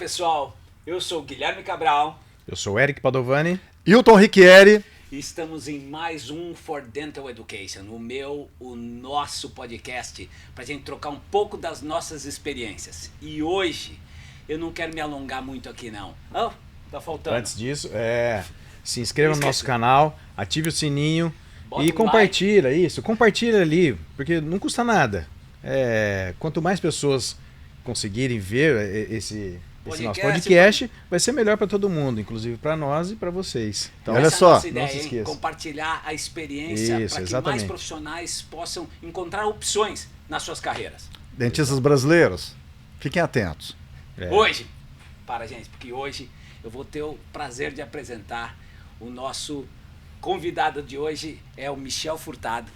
pessoal, eu sou o Guilherme Cabral. Eu sou o Eric Padovani. Hilton Riquieri. E estamos em mais um For Dental Education, o nosso podcast, para a gente trocar um pouco das nossas experiências. E hoje, eu não quero me alongar muito aqui não. Oh, tá faltando. Antes disso, se inscreva no nosso canal, ative o sininho Bota e um compartilha isso. Compartilha ali, porque não custa nada. Quanto mais pessoas conseguirem ver esse nosso podcast, vai ser melhor para todo mundo, inclusive para nós e para vocês. Então, olha só, não se esqueça. Compartilhar a experiência para que mais profissionais possam encontrar opções nas suas carreiras. Dentistas brasileiros, fiquem atentos. Hoje, porque hoje eu vou ter o prazer de apresentar o nosso convidado de hoje, é o Michel Furtado,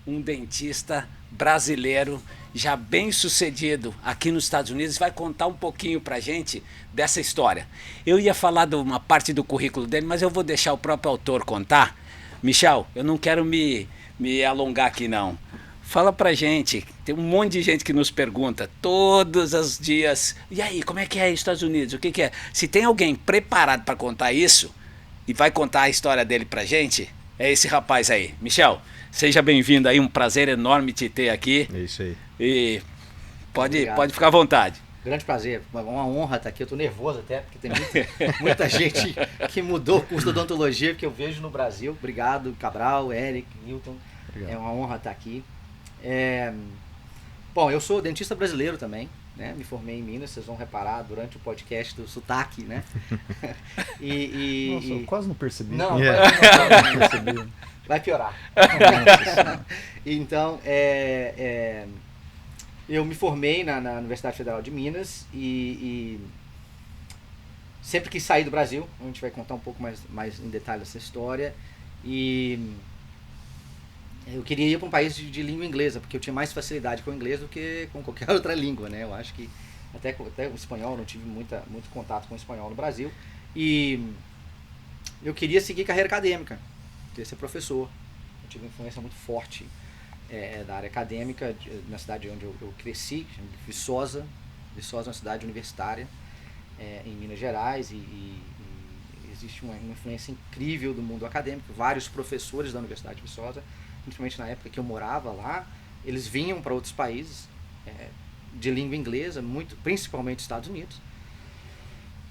um dentista brasileiro já bem sucedido aqui nos Estados Unidos, vai contar um pouquinho pra gente dessa história. Eu ia falar de uma parte do currículo dele, mas eu vou deixar o próprio autor contar. Michel, eu não quero me alongar aqui não. Fala pra gente, tem um monte de gente que nos pergunta todos os dias, e aí, como é que é Estados Unidos, o que é? Se tem alguém preparado para contar isso e vai contar a história dele pra gente, é esse rapaz aí. Michel, seja bem-vindo aí, um prazer enorme te ter aqui. É isso aí. E pode ficar à vontade. Grande prazer, uma honra estar aqui. Eu estou nervoso até, porque tem muita gente que mudou o curso de odontologia que eu vejo no Brasil. Obrigado, Cabral, Eric, Hilton. Obrigado. É uma honra estar aqui. Bom, eu sou dentista brasileiro também, né? Me formei em Minas, vocês vão reparar durante o podcast do sotaque, né? Nossa, eu quase não percebi. Não, quase não percebi. Vai piorar. Então, eu me formei na Universidade Federal de Minas e sempre quis sair do Brasil. A gente vai contar um pouco mais em detalhe essa história. E eu queria ir para um país de língua inglesa, porque eu tinha mais facilidade com o inglês do que com qualquer outra língua, né? Eu acho que até o espanhol, eu não tive muito contato com o espanhol no Brasil. E eu queria seguir carreira acadêmica, queria ser professor. Eu tive uma influência muito forte da área acadêmica na cidade onde eu cresci, Viçosa. Viçosa é uma cidade universitária em Minas Gerais e existe uma influência incrível do mundo acadêmico. Vários professores da Universidade de Viçosa, principalmente na época que eu morava lá, eles vinham para outros países de língua inglesa, principalmente Estados Unidos,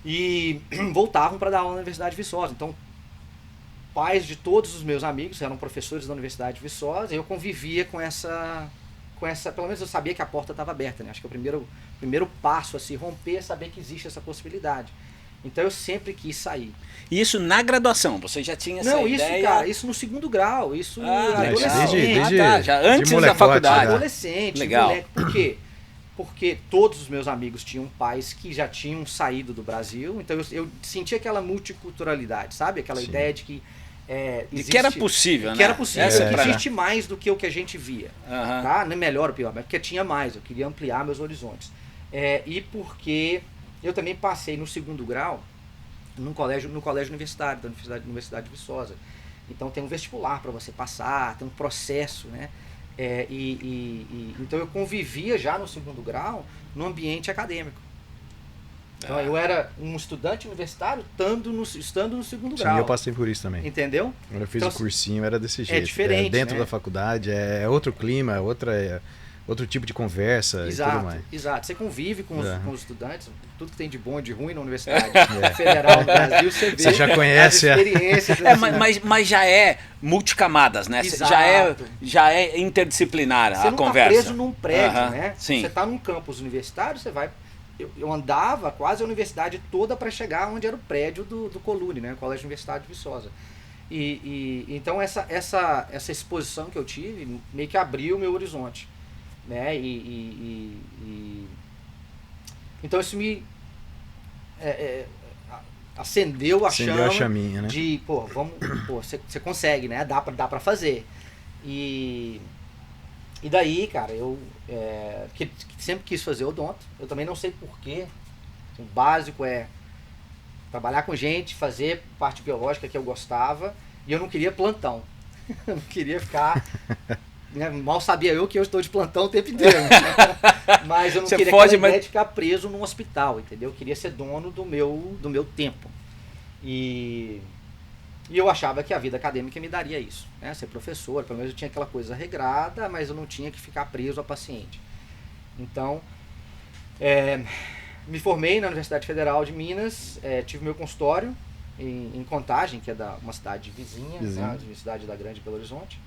e voltavam para dar aula na Universidade de Viçosa. Então, pais de todos os meus amigos eram professores da Universidade de Viçosa, e eu convivia com essa, pelo menos eu sabia que a porta estava aberta, né? Acho que o primeiro passo a se romper é saber que existe essa possibilidade. Então eu sempre quis sair. E isso na graduação, você já tinha essa ideia? Não, isso no segundo grau, adolescente. Já antes da faculdade. Adolescente, legal. Moleque. Por quê? Porque todos os meus amigos tinham pais que já tinham saído do Brasil, então eu sentia aquela multiculturalidade, sabe? Aquela ideia de que existe, que era possível, né? Que era possível, que existe mais do que o que a gente via. Tá? Não é melhor ou pior, mas porque tinha mais, eu queria ampliar meus horizontes. E porque eu também passei no segundo grau no colégio universitário, da Universidade de Viçosa. Então tem um vestibular para você passar, tem um processo, né? Então eu convivia já no segundo grau no ambiente acadêmico. Então eu era um estudante universitário estando no segundo grau. Sim, eu passei por isso também. Entendeu? Quando eu fiz o cursinho era desse jeito. É diferente, dentro né? da faculdade, é outro clima, outro tipo de conversa e tudo mais. Exato. Você convive com os estudantes, tudo que tem de bom e de ruim na Universidade Federal do Brasil, você já conhece as experiências. Mas já é multicamadas, né? Já é interdisciplinar a conversa. Você não está preso num prédio, né? Sim. Você está num campus universitário, você vai... Eu andava quase a universidade toda para chegar onde era o prédio do Colune, né? O Colégio Universitário de Viçosa. Então essa exposição que eu tive meio que abriu o meu horizonte, né? Então isso me acendeu a chaminha, né? De você consegue, né? Dá para fazer. E daí, cara, eu sempre quis fazer odonto. Eu também não sei porquê. O básico é trabalhar com gente, fazer parte biológica que eu gostava. E eu não queria plantão. Eu não queria ficar né, mal sabia eu que eu estou de plantão o tempo inteiro. Mas eu não Você queria foge, aquela ideia de ficar preso num hospital, entendeu? Eu queria ser dono do meu tempo. E eu achava que a vida acadêmica me daria isso, né? Ser professor, pelo menos eu tinha aquela coisa regrada, mas eu não tinha que ficar preso a paciente. Então, me formei na Universidade Federal de Minas, tive meu consultório em Contagem, que é uma cidade vizinha, né? Uma cidade da Grande Belo Horizonte.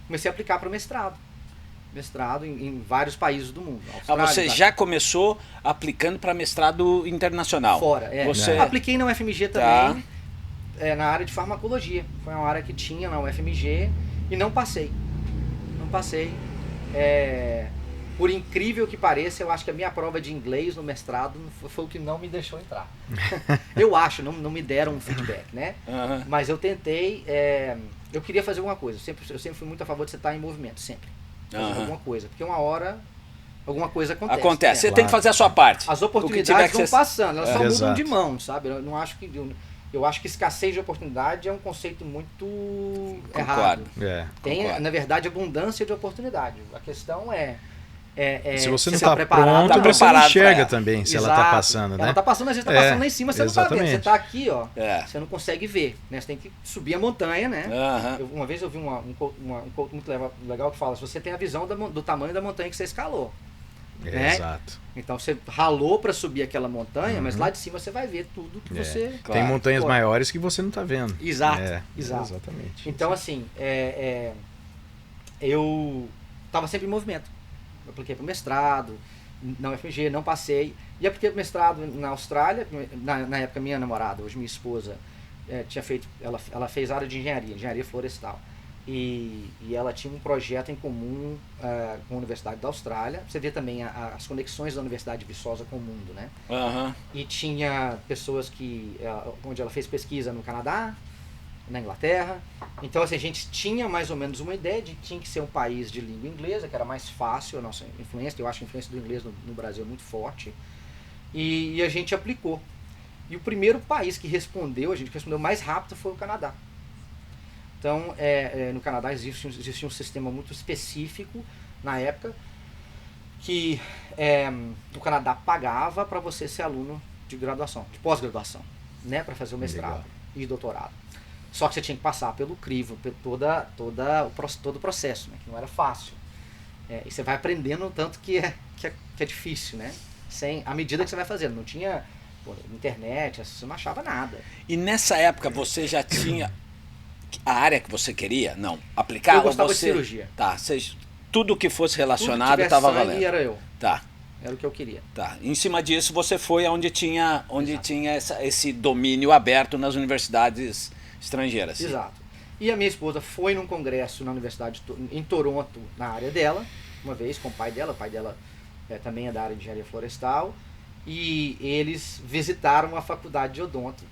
Comecei a aplicar para o mestrado em vários países do mundo. Austrália, Você já começou aplicando para mestrado internacional? Fora, Você... Apliquei na UFMG também, na área de farmacologia. Foi uma área que tinha na UFMG e não passei. Por incrível que pareça, eu acho que a minha prova de inglês no mestrado foi o que não me deixou entrar. Eu acho, não me deram um feedback, né? Uhum. Mas eu tentei, eu queria fazer alguma coisa. Eu sempre fui muito a favor de você estar em movimento, sempre. Fazer alguma coisa, porque uma hora alguma coisa acontece. Acontece, você tem que fazer a sua parte. As oportunidades vão passando, elas só mudam Exato. de mão, sabe? Eu acho que escassez de oportunidade é um conceito muito errado. Tem, na verdade, abundância de oportunidade. A questão se você não está está preparado, pronto, você não enxerga ela. também se Exato. ela está passando, né? Ela está passando, às vezes está passando lá em cima, você exatamente. não está vendo. Você está aqui, ó, você não consegue ver, né? Você tem que subir a montanha, né? Uhum. Uma vez eu vi um quote muito legal que fala: se você tem a visão do tamanho da montanha que você escalou. Né? Exato. Então você ralou para subir aquela montanha, mas lá de cima você vai ver tudo que você... Tem montanhas maiores que você não está vendo. Exato. Exatamente. Então assim, eu estava sempre em movimento. Eu apliquei para o mestrado, na UFMG, não passei. E apliquei para o mestrado na Austrália, na época minha namorada, hoje minha esposa, tinha feito, ela fez área de engenharia florestal. E ela tinha um projeto em comum com a Universidade da Austrália. Você vê também as conexões da Universidade de Viçosa com o mundo, né? Uhum. E tinha pessoas onde ela fez pesquisa no Canadá, na Inglaterra. Então, assim, a gente tinha mais ou menos uma ideia de que tinha que ser um país de língua inglesa, que era mais fácil a nossa influência. Eu acho que a influência do inglês no Brasil é muito forte. E a gente aplicou. E o primeiro país que respondeu, a gente respondeu mais rápido, foi o Canadá. Então, no Canadá existia um sistema muito específico, na época, que o Canadá pagava para você ser aluno de graduação, de pós-graduação, né, para fazer o mestrado e doutorado. Só que você tinha que passar pelo crivo, por todo o processo, né, que não era fácil. E você vai aprendendo tanto que é difícil, né? À medida que você vai fazendo. Não tinha internet, você não achava nada. E nessa época você já tinha a área que você queria? Não. Aplicar? Eu gostava de cirurgia. Tá. Tudo que fosse relacionado estava valendo. Era eu. Tá. Era o que eu queria. Tá. Em cima disso você foi onde tinha esse domínio aberto nas universidades estrangeiras. Exato. E a minha esposa foi num congresso na universidade em Toronto, na área dela, uma vez com o pai dela. O pai dela também é da área de engenharia florestal. E eles visitaram a faculdade de odonto,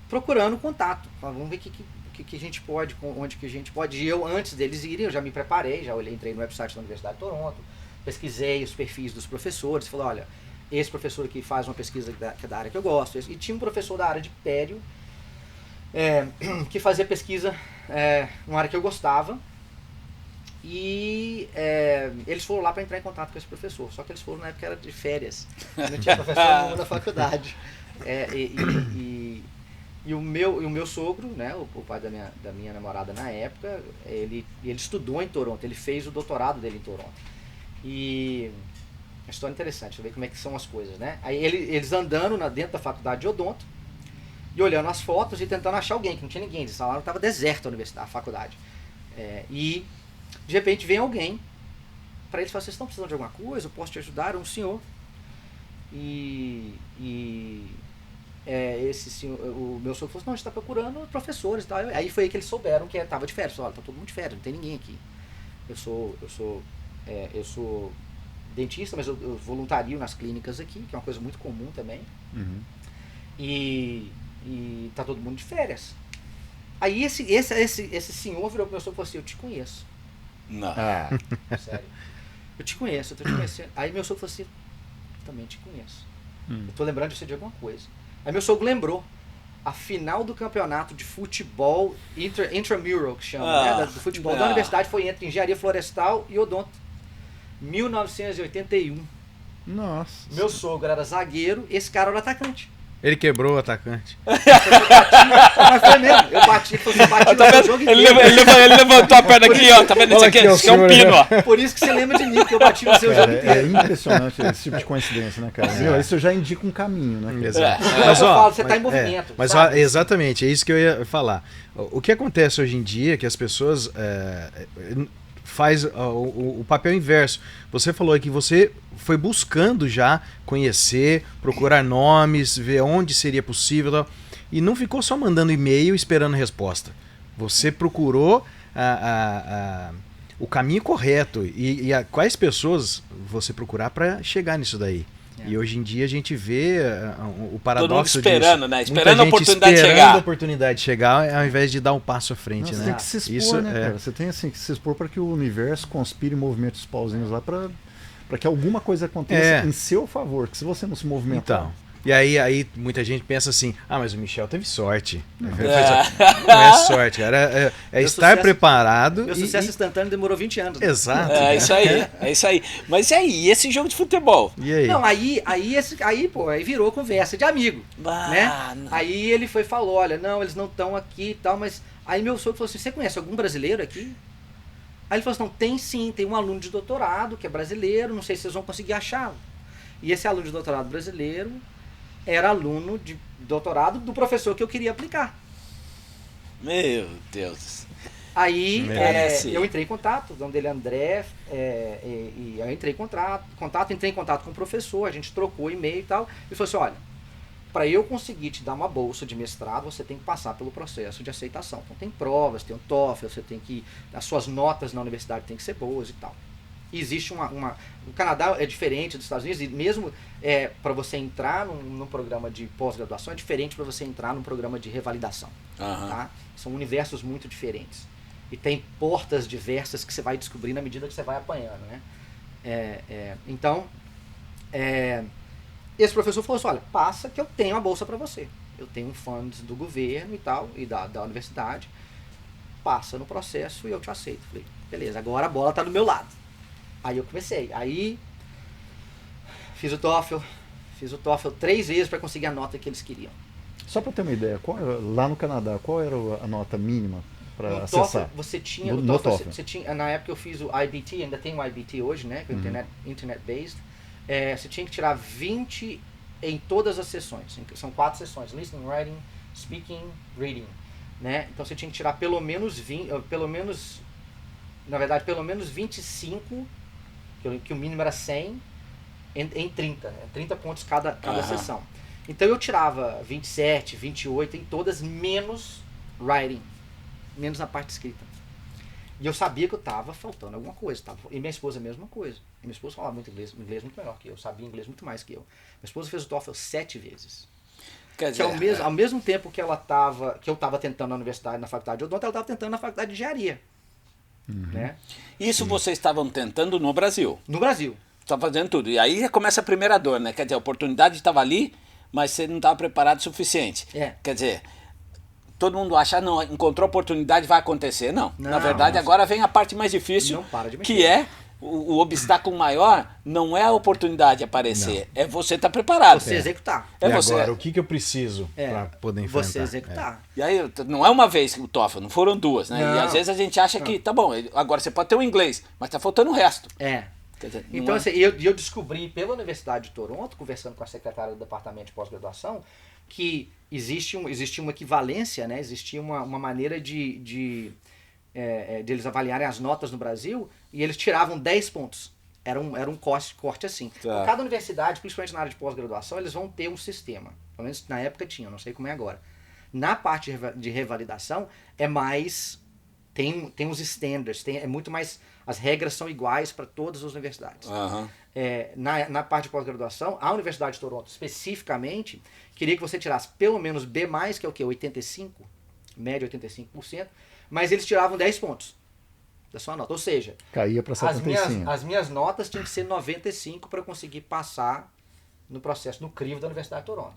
procurando contato. Vamos ver o que a gente pode, onde que a gente pode. E eu, antes deles irem, eu já me preparei, entrei no website da Universidade de Toronto, pesquisei os perfis dos professores, falei, olha, esse professor aqui faz uma pesquisa que é da área que eu gosto. E tinha um professor da área de pério, que fazia pesquisa numa área que eu gostava. E eles foram lá para entrar em contato com esse professor. Só que eles foram na época era de férias. Não tinha professor nenhum na faculdade. E o meu sogro, né, o pai da minha namorada na época, ele estudou em Toronto. Ele fez o doutorado dele em Toronto. E uma história interessante, deixa eu ver como é que são as coisas, né? Aí eles andando dentro da faculdade de odonto e olhando as fotos e tentando achar alguém, que não tinha ninguém. Eles falaram que estava deserta a universidade, a faculdade. E de repente vem alguém para eles e fala, vocês estão precisando de alguma coisa? Eu posso te ajudar? Um senhor. Esse senhor, o meu sogro falou assim, não, a gente está procurando professores e tal. Aí foi aí que eles souberam que estava de férias. Olha, está todo mundo de férias, não tem ninguém aqui. Eu sou dentista, mas eu voluntario nas clínicas aqui, que é uma coisa muito comum também. Uhum. E tá todo mundo de férias. Aí esse senhor virou pro meu sogro e falou assim, eu te conheço. Não. Sério. Eu te conheço, eu tô te conhecendo. Aí meu sogro falou assim, também te conheço. Eu tô lembrando de você de alguma coisa. Aí meu sogro lembrou. a final do campeonato de futebol intramural, que chama, né? Do futebol da universidade foi entre engenharia florestal e odonto. 1981. Nossa. Meu sogro era zagueiro, esse cara era atacante. Ele quebrou o atacante. Mas foi mesmo, eu bati no jogo inteiro. Ele levantou a perna aqui, ó. Tá vendo isso Olha aqui? aqui, ó, Isso aqui é um senhor, pino, ó. Por isso que você lembra de mim, porque eu bati no seu jogo Cara, inteiro. é impressionante esse tipo de coincidência, né, cara? Meu, isso já indica um caminho, né? Exato. Mas eu falo, você tá em movimento. Mas sabe? ó, exatamente, é isso que eu ia falar. O que acontece hoje em dia é que as pessoas faz o papel inverso. Você falou que você foi buscando já conhecer, procurar nomes, ver onde seria possível, tal, e não ficou só mandando e-mail esperando resposta. Você procurou o caminho correto e quais pessoas você procurar para chegar nisso daí. E hoje em dia a gente vê o paradoxo todo mundo esperando, disso. né? Muita Esperando a gente oportunidade esperando chegar. a oportunidade chegar, ao invés de dar um passo à frente, Não, né? você tem que se expor, Isso né, cara? Você tem assim, que se expor para que o universo conspire e movimente os pauzinhos lá para que alguma coisa aconteça em seu favor. Que se você não se movimentar... Então, e aí muita gente pensa assim, mas o Michel teve sorte. Não é sorte, cara. É estar sucesso, preparado. Meu sucesso instantâneo demorou 20 anos. Né? Exato. É isso aí, é isso aí. Mas e aí, e esse jogo de futebol? E aí? Não, aí virou conversa de amigo, né? Aí ele falou, olha, não, eles não estão aqui e tal, mas... Aí meu sogro falou assim, você conhece algum brasileiro aqui? Aí ele falou assim, não, tem sim, tem um aluno de doutorado que é brasileiro, não sei se vocês vão conseguir achá-lo. E esse aluno de doutorado brasileiro era aluno de doutorado do professor que eu queria aplicar. Meu Deus. Aí eu entrei em contato, o nome dele é André, e eu entrei em contato com o professor, a gente trocou e-mail e tal, e falou assim, olha, para eu conseguir te dar uma bolsa de mestrado, você tem que passar pelo processo de aceitação. Então tem provas, tem o TOEFL, você tem que... As suas notas na universidade tem que ser boas e tal. E existe o Canadá é diferente dos Estados Unidos, e mesmo para você entrar num programa de pós-graduação, é diferente para você entrar num programa de revalidação. Tá? São universos muito diferentes. E tem portas diversas que você vai descobrir na medida que você vai apanhando, né? Então, esse professor falou assim, olha, passa que eu tenho a bolsa para você. Eu tenho fundos do governo e tal, e da universidade. Passa no processo e eu te aceito. Falei, beleza, agora a bola tá do meu lado. Aí eu comecei. Aí fiz o TOEFL 3 vezes para conseguir a nota que eles queriam. Só para ter uma ideia, lá no Canadá, qual era a nota mínima para acessar? TOEFL, você tinha, você tinha, na época eu fiz o IBT, ainda tem o IBT hoje, né, que é internet-based. Você tinha que tirar 20 em todas as sessões. São 4 sessões: listening, writing, speaking, reading, né? Então você tinha que tirar pelo menos 25, que o mínimo era 100, em 30, né? 30 pontos cada sessão. Então eu tirava 27, 28 em todas, menos writing, menos na parte escrita. E eu sabia que eu estava faltando alguma coisa. E minha esposa a mesma coisa. E minha esposa falava muito inglês muito melhor que eu, sabia inglês muito mais que eu. Minha esposa fez o TOEFL 7 vezes. Quer dizer, ao mesmo tempo que eu estava tentando na universidade, na faculdade de odonto, ela estava tentando na faculdade de engenharia. Né? Isso vocês estavam tentando no Brasil? No Brasil. Estava fazendo tudo. E aí começa a primeira dor, né? Quer dizer, a oportunidade estava ali, mas você não estava preparado o suficiente. Quer dizer, todo mundo acha, não, encontrou oportunidade, vai acontecer. Não, na verdade, agora vem a parte mais difícil, não para de mexer. Que é o obstáculo maior, não é a oportunidade aparecer, é você estar preparado. Você executar. E agora, o que eu preciso para poder enfrentar? Você executar. E aí, não é uma vez o TOEFL, não foram duas, né? Não. E às vezes a gente acha que, tá bom, agora você pode ter o inglês, mas tá faltando o resto. Quer dizer, então, assim, eu descobri pela Universidade de Toronto, conversando com a secretária do Departamento de Pós-Graduação, que existia uma equivalência, né? Existia uma maneira de eles avaliarem as notas no Brasil, e eles tiravam 10 pontos. Era um corte assim. Tá. Cada universidade, principalmente na área de pós-graduação, eles vão ter um sistema. Pelo menos na época tinha, não sei como é agora. Na parte de revalidação, é mais... Tem uns standards, é muito mais... As regras são iguais para todas as universidades. Na parte de pós-graduação, a Universidade de Toronto, especificamente, queria que você tirasse pelo menos B+, que é o quê? 85? Média 85%, mas eles tiravam 10 pontos da sua nota. Ou seja, caía para 75. As minhas notas tinham que ser 95 para eu conseguir passar no processo, no crivo da Universidade de Toronto.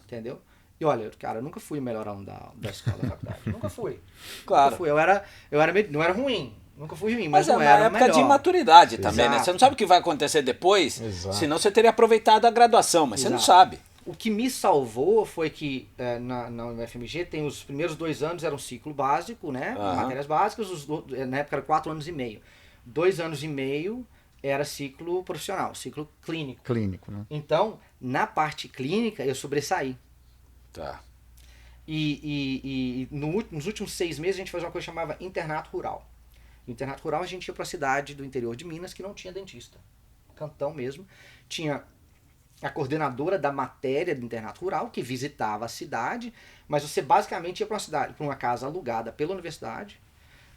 Entendeu? E olha, cara, eu nunca fui o melhor aluno da escola, da faculdade. Nunca fui. Claro. Nunca fui. Não era ruim. Nunca fui ruim, Mas não é era uma o época melhor. de imaturidade também, Exato. né? Você não sabe o que vai acontecer depois, Exato. senão você teria aproveitado a graduação, mas você não Exato. sabe. O que me salvou foi que na UFMG tem os primeiros 2 anos era um ciclo básico, né? Matérias básicas, na época era 4 anos e meio. 2 anos e meio era ciclo profissional, ciclo clínico. Clínico, né? Então, na parte clínica, eu sobressaí. Tá. E nos últimos 6 meses a gente fazia uma coisa que chamava internato rural. No internato rural a gente ia para a cidade do interior de Minas que não tinha dentista. Cantão mesmo. Tinha a coordenadora da matéria do internato rural que visitava a cidade, mas você basicamente ia para uma casa alugada pela universidade.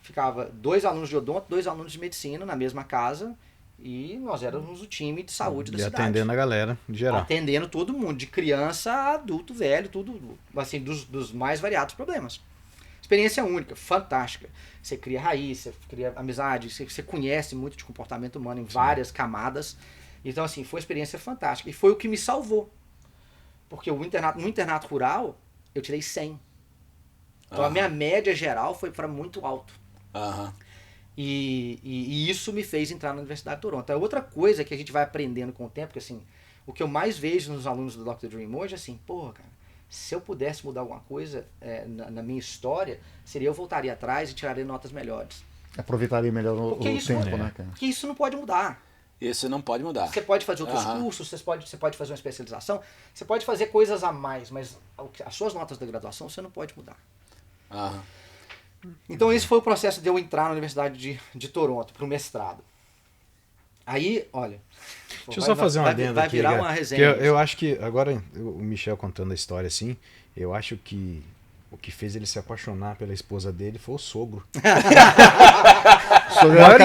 Ficava 2 alunos de odonto, 2 alunos de medicina na mesma casa e nós éramos o time de saúde da cidade. E atendendo a galera, em geral. Atendendo todo mundo, de criança a adulto, velho, tudo, assim, dos mais variados problemas. Experiência única, fantástica. Você cria raiz, você cria amizade, você conhece muito de comportamento humano em várias camadas. Então, assim, foi uma experiência fantástica. E foi o que me salvou. Porque no internato rural, eu tirei 100. Então, a minha média geral foi para muito alto. E isso me fez entrar na Universidade de Toronto. É outra coisa que a gente vai aprendendo com o tempo, que assim, o que eu mais vejo nos alunos do Dr. Dream hoje é assim, porra, cara, se eu pudesse mudar alguma coisa na minha história, seria eu voltaria atrás e tiraria notas melhores. Aproveitaria melhor o tempo, né, cara? Porque isso não pode mudar. Isso não pode mudar. Você pode fazer outros cursos, você pode fazer uma especialização, você pode fazer coisas a mais, mas as suas notas da graduação você não pode mudar. Então esse foi o processo de eu entrar na Universidade de Toronto, para o mestrado. Aí, olha... Deixa eu só fazer uma adenda vai aqui. Vai virar uma resenha. Eu acho que, agora o Michel contando a história assim, eu acho que o que fez ele se apaixonar pela esposa dele foi o sogro. O maior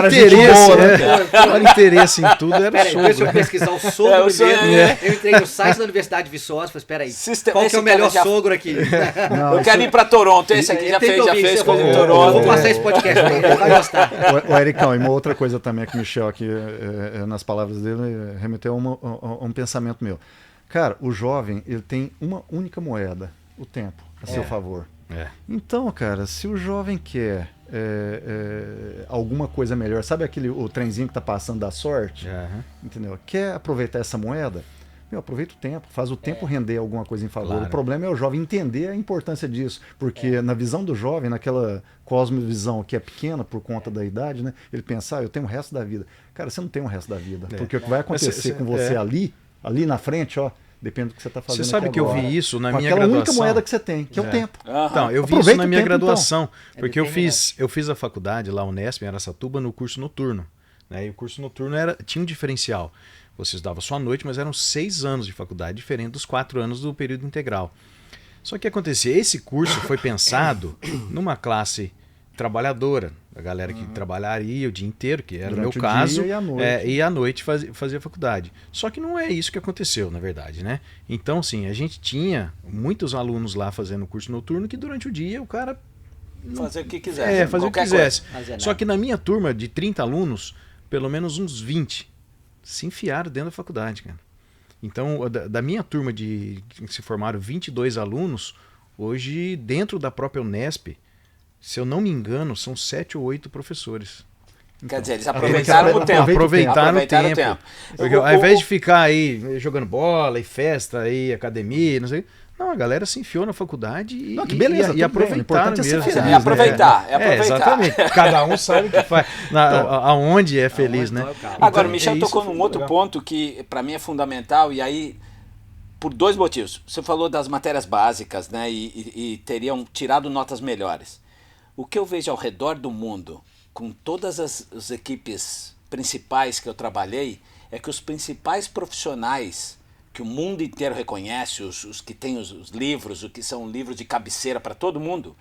interesse em tudo era o sogro. Deixa eu pesquisar o sogro primeiro. Eu entrei no site da Universidade de Viçosa e falei, espera aí, qual que é o melhor sogro aqui? Eu quero ir para Toronto, esse aqui já fez coisa em Toronto. Eu vou passar esse podcast pra ele vai gostar. O Ericão, e uma outra coisa também que o Michel aqui, nas palavras dele, remeteu a um pensamento meu. Cara, o jovem, ele tem uma única moeda, o tempo, a seu favor. Então, cara, se o jovem quer alguma coisa melhor, sabe o trenzinho que tá passando da sorte? Entendeu? Quer aproveitar essa moeda? Aproveita o tempo, faz o tempo render alguma coisa em favor. Claro. O problema é o jovem entender a importância disso, porque na visão do jovem, naquela cosmovisão que é pequena por conta da idade, né? Ele pensa, eu tenho o resto da vida. Cara, você não tem o resto da vida, porque o que vai acontecer com você ali na frente, ó, depende do que você está fazendo. Você sabe que agora. Eu vi isso na com minha aquela graduação. única moeda que você tem, que é o tempo. Então, eu vi Aproveita isso na minha tempo, graduação, então. porque eu fiz a faculdade lá, Unesp, em Araçatuba, no curso noturno. Né? E o curso noturno tinha um diferencial. Você estudava só à noite, mas eram 6 anos de faculdade, diferente dos 4 anos do período integral. Só que acontecia, esse curso foi pensado numa classe trabalhadora, a galera que trabalharia o dia inteiro, que era durante o meu caso, e à noite fazia faculdade. Só que não é isso que aconteceu, na verdade, né? Então, sim, a gente tinha muitos alunos lá fazendo curso noturno que durante o dia o cara... Fazer o que quisesse. Fazer o que quisesse. Só que na minha turma de 30 alunos, pelo menos uns 20 se enfiaram dentro da faculdade, cara. Então, da minha turma que se formaram 22 alunos, hoje, dentro da própria Unesp, se eu não me engano, são 7 ou 8 professores. Quer dizer, eles aproveitaram o tempo. Aproveitaram o tempo. Porque ao invés de ficar aí jogando bola e festa e academia, não sei... Não, a galera se enfiou na faculdade e aproveitaram mesmo. É aproveitar. Exatamente. Cada um sabe o que faz, aonde é feliz, né? Agora, o Michel tocou num outro ponto que para mim é fundamental, e aí, por 2 motivos. Você falou das matérias básicas, né? E teriam tirado notas melhores. O que eu vejo ao redor do mundo, com todas as equipes principais que eu trabalhei, é que os principais profissionais que o mundo inteiro reconhece, os que têm os livros, o que são livros de cabeceira para todo mundo,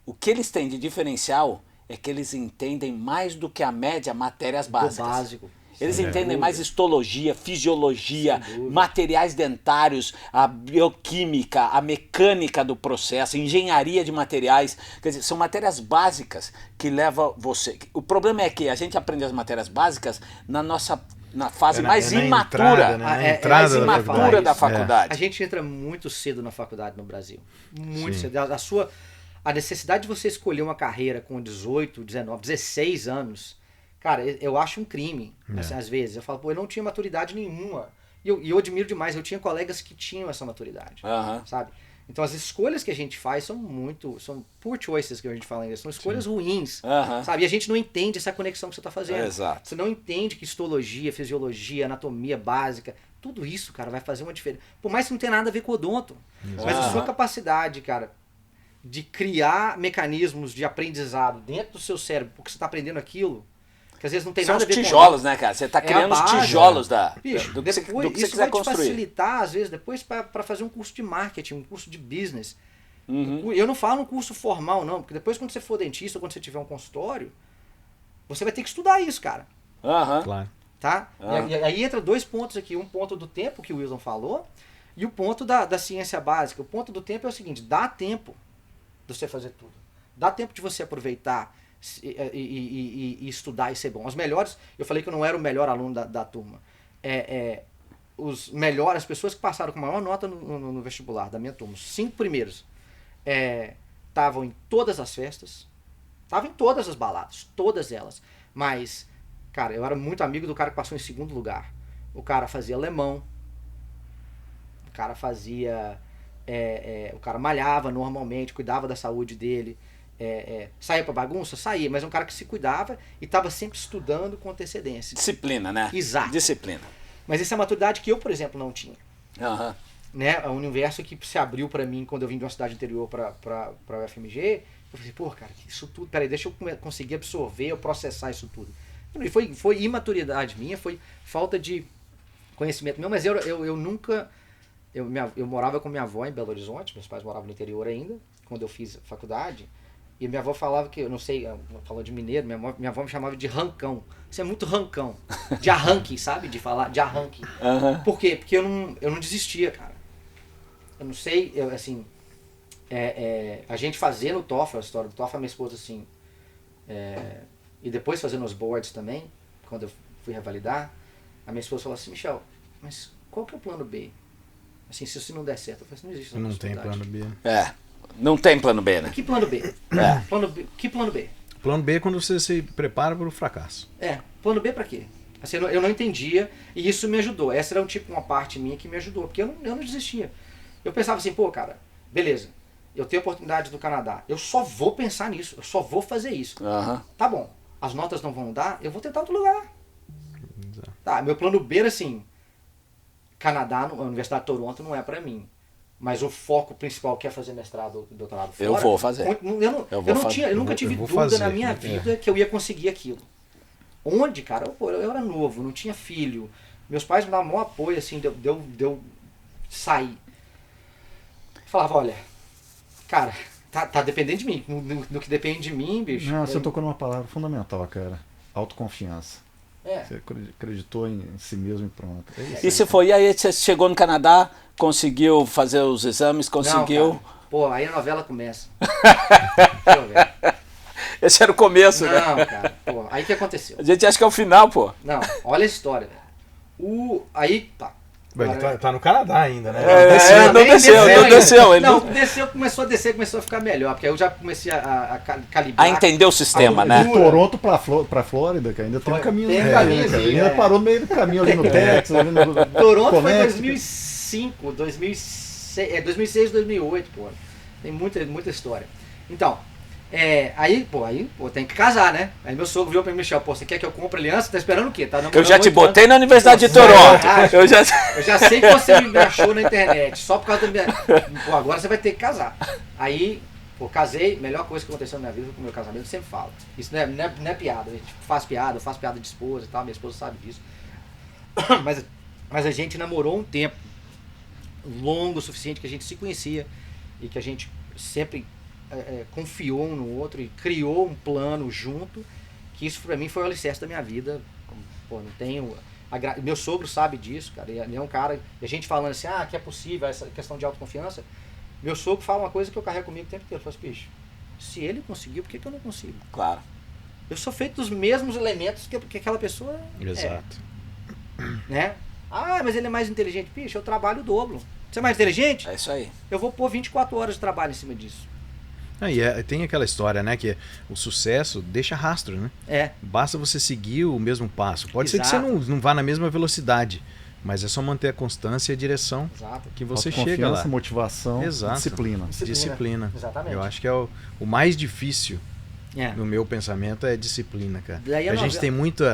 o que eles têm de diferencial é que eles entendem mais do que a média matérias básicas. Básico. Eles entendem mais histologia, fisiologia, materiais dentários, a bioquímica, a mecânica do processo, a engenharia de materiais. Quer dizer, são matérias básicas que levam você... O problema é que a gente aprende as matérias básicas na nossa na fase mais na imatura. entrada, né? Na entrada mais imatura da faculdade. A gente entra muito cedo na faculdade no Brasil. Muito Sim. cedo. A necessidade de você escolher uma carreira com 18, 19, 16 anos, cara, eu acho um crime, assim, às vezes. Eu falo, pô, eu não tinha maturidade nenhuma. E eu admiro demais, eu tinha colegas que tinham essa maturidade, sabe? Então as escolhas que a gente faz são poor choices, que a gente fala em inglês, são escolhas ruins, sabe? E a gente não entende essa conexão que você está fazendo. Exato. Você não entende que histologia, fisiologia, anatomia básica, tudo isso, cara, vai fazer uma diferença. Por mais que não tenha nada a ver com odonto. Mas a sua capacidade, cara, de criar mecanismos de aprendizado dentro do seu cérebro, porque você está aprendendo aquilo, que às vezes não tem São nada os a ver tijolos, né, cara? Você está criando os base, tijolos Bicho, do que você isso quiser vai te construir. facilitar, às vezes, depois para fazer um curso de marketing, um curso de business. Eu não falo um curso formal, não, porque depois quando você for dentista ou quando você tiver um consultório, você vai ter que estudar isso, cara. Claro. Tá? E aí entra dois pontos aqui. Um ponto do tempo que o Wilson falou e o ponto da ciência básica. O ponto do tempo é o seguinte, dá tempo de você fazer tudo. Dá tempo de você aproveitar e estudar e ser bom. Os melhores, eu falei que eu não era o melhor aluno da turma. Os melhores, as pessoas que passaram com a maior nota no vestibular da minha turma, os 5 primeiros, estavam em todas as festas, estavam em todas as baladas, todas elas. Mas, cara, eu era muito amigo do cara que passou em segundo lugar. O cara fazia alemão, o cara fazia... o cara malhava normalmente, cuidava da saúde dele. Saía pra bagunça? Saía, mas é um cara que se cuidava e estava sempre estudando com antecedência. Disciplina, né? Exato. Disciplina. Mas essa é a maturidade que eu, por exemplo, não tinha. Né? É um universo que se abriu pra mim quando eu vim de uma cidade interior pra UFMG. Eu falei, pô, cara, isso tudo, peraí, deixa eu conseguir absorver, eu processar isso tudo. E foi imaturidade minha, foi falta de conhecimento meu, mas eu nunca... Eu morava com minha avó em Belo Horizonte, meus pais moravam no interior ainda, quando eu fiz faculdade, e minha avó falava que, eu não sei, falou de mineiro, minha avó me chamava de rancão. Você é muito rancão, de arranque, sabe? De falar, de arranque. Por quê? Porque eu não desistia, cara. Eu não sei, assim, a gente fazendo o TOEFL, a história do TOEFL, a minha esposa, assim, e depois fazendo os boards também, quando eu fui revalidar, a minha esposa falou assim, Michel, mas qual que é o plano B? Assim, se isso não der certo, eu falei assim, não existe essa possibilidade. Não tem plano B. Não tem plano B, né? Que plano B? Que plano B? Plano B é quando você se prepara para o fracasso. Plano B pra quê? Assim, eu não entendia e isso me ajudou. Essa era uma parte minha que me ajudou, porque eu não desistia. Eu pensava assim, pô, cara, beleza, eu tenho oportunidade do Canadá, eu só vou pensar nisso, eu só vou fazer isso. Tá bom, as notas não vão dar, eu vou tentar outro lugar. Exato. Tá, meu plano B era assim, Canadá, a Universidade de Toronto não é pra mim. Mas o foco principal que é fazer mestrado ou doutorado fora... Eu vou fazer. Eu nunca tive dúvida na minha vida que eu ia conseguir aquilo. Onde, cara? Eu era novo, não tinha filho. Meus pais me davam maior apoio, assim, de eu sair. Falava, olha, cara, tá dependendo de mim. No que depende de mim, bicho... Não, você tocou numa palavra fundamental, cara. Autoconfiança. Você acreditou em si mesmo e pronto. E você foi, aí você chegou no Canadá, conseguiu fazer os exames, conseguiu... Não, pô, aí a novela começa. Deixa eu ver. Esse era o começo, né? Não, cara, pô, aí que aconteceu? A gente acha que é o final, pô. Não, olha a história, velho. Aí, tá. Ele tá no Canadá ainda, né? Não desceu. Não, desceu, começou a ficar melhor, porque aí eu já comecei a calibrar. A entender o sistema, né? De Toronto pra Flórida, que ainda tem um caminho. Tem um caminho, cara. Ainda parou no meio do caminho ali no Texas. Ali no Toronto foi 2005, 2006, 2008, pô. Tem muita história. Então, aí tem que casar, né? Aí meu sogro viu pra mim, Michel, pô, você quer que eu compre aliança? Tá esperando o quê? Tá eu já te botei na Universidade de Toronto. Eu já sei que você me achou na internet, só por causa da minha... Pô, agora você vai ter que casar. Aí, pô, casei, melhor coisa que aconteceu na minha vida foi o meu casamento, eu sempre falo. Isso não é piada, a gente faz piada, eu faço piada de esposa e tal, minha esposa sabe disso. Mas a gente namorou um tempo longo o suficiente que a gente se conhecia e que a gente sempre... confiou um no outro e criou um plano junto, que isso pra mim foi o alicerce da minha vida. Pô, não tenho... Meu sogro sabe disso, cara, ele é um cara... E a gente falando assim, que é possível essa questão de autoconfiança, meu sogro fala uma coisa que eu carrego comigo o tempo inteiro, eu falo assim, bicho, se ele conseguiu, por que eu não consigo? Claro. Eu sou feito dos mesmos elementos que aquela pessoa Exato. né? Ah, mas ele é mais inteligente. Bicho, eu trabalho o dobro. Você é mais inteligente? É isso aí. Eu vou pôr 24 horas de trabalho em cima disso. Tem aquela história, né, que o sucesso deixa rastro, né? É. Basta você seguir o mesmo passo. Pode ser que você Exato. não vá na mesma velocidade, mas é só manter a constância e a direção Exato. que você Autoconfiança, chega lá. motivação, Exato. disciplina. Disciplina. Exatamente. Eu acho que é o mais difícil, É. no meu pensamento, é disciplina, cara. Daí A gente tem muito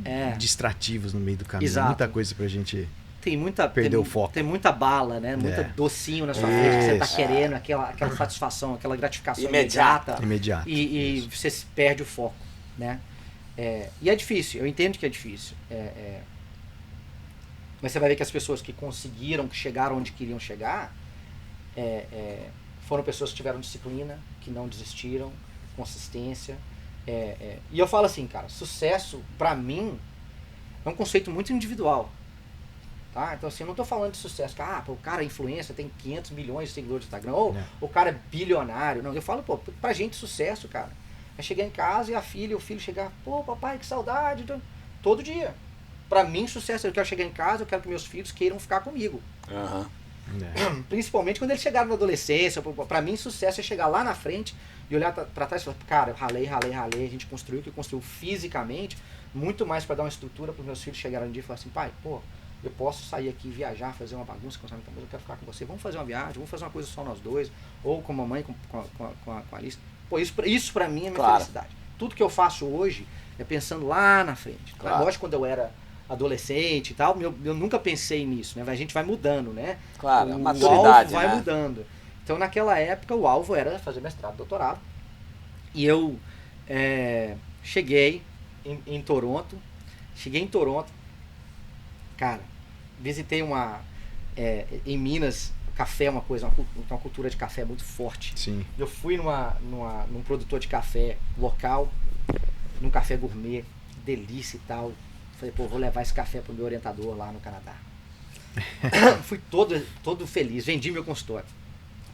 É. distrativos no meio do caminho, Exato. muita coisa pra gente... Tem muita, Perdeu o foco. Tem muita bala, né? Muita É. docinho na sua frente que você tá Isso. querendo, aquela satisfação, aquela gratificação Imediata. Imediato. E Isso. você se perde o foco, né? E é difícil, eu entendo que é difícil. Mas você vai ver que as pessoas que conseguiram, que chegaram onde queriam chegar, foram pessoas que tiveram disciplina, que não desistiram, consistência. E eu falo assim, cara, sucesso, pra mim, é um conceito muito individual. Tá? Então, assim, eu não tô falando de sucesso. O cara é influencer, tem 500 milhões de seguidores no Instagram, ou o cara é bilionário. Não, eu falo, pra gente, sucesso, cara, é chegar em casa e a filha e o filho chegar, pô, papai, que saudade. Todo dia. Pra mim, sucesso, eu quero chegar em casa, eu quero que meus filhos queiram ficar comigo. Aham. Principalmente quando eles chegaram na adolescência. Pra mim, sucesso é chegar lá na frente e olhar pra trás e falar, cara, eu ralei, a gente construiu o que construiu fisicamente, muito mais pra dar uma estrutura pros meus filhos chegarem um dia e falar assim, pai, pô, eu posso sair aqui, viajar, fazer uma bagunça, mas eu quero ficar com você, vamos fazer uma viagem, vamos fazer uma coisa só nós dois, ou com a mamãe, com a Alice. Pô, isso pra mim é minha felicidade. Tudo que eu faço hoje é pensando lá na frente. Claro. Lógico, quando eu era adolescente e tal, eu nunca pensei nisso, né? A gente vai mudando, né? Claro, a O maturidade, alvo vai né? mudando. Então, naquela época, o alvo era fazer mestrado, doutorado. E eu cheguei em Toronto. Cheguei em Toronto. Cara, visitei em Minas, café é uma coisa, uma cultura de café muito forte. Sim. Eu fui num produtor de café local, num café gourmet, delícia e tal. Falei, pô, vou levar esse café pro meu orientador lá no Canadá. Fui todo feliz, vendi meu consultório.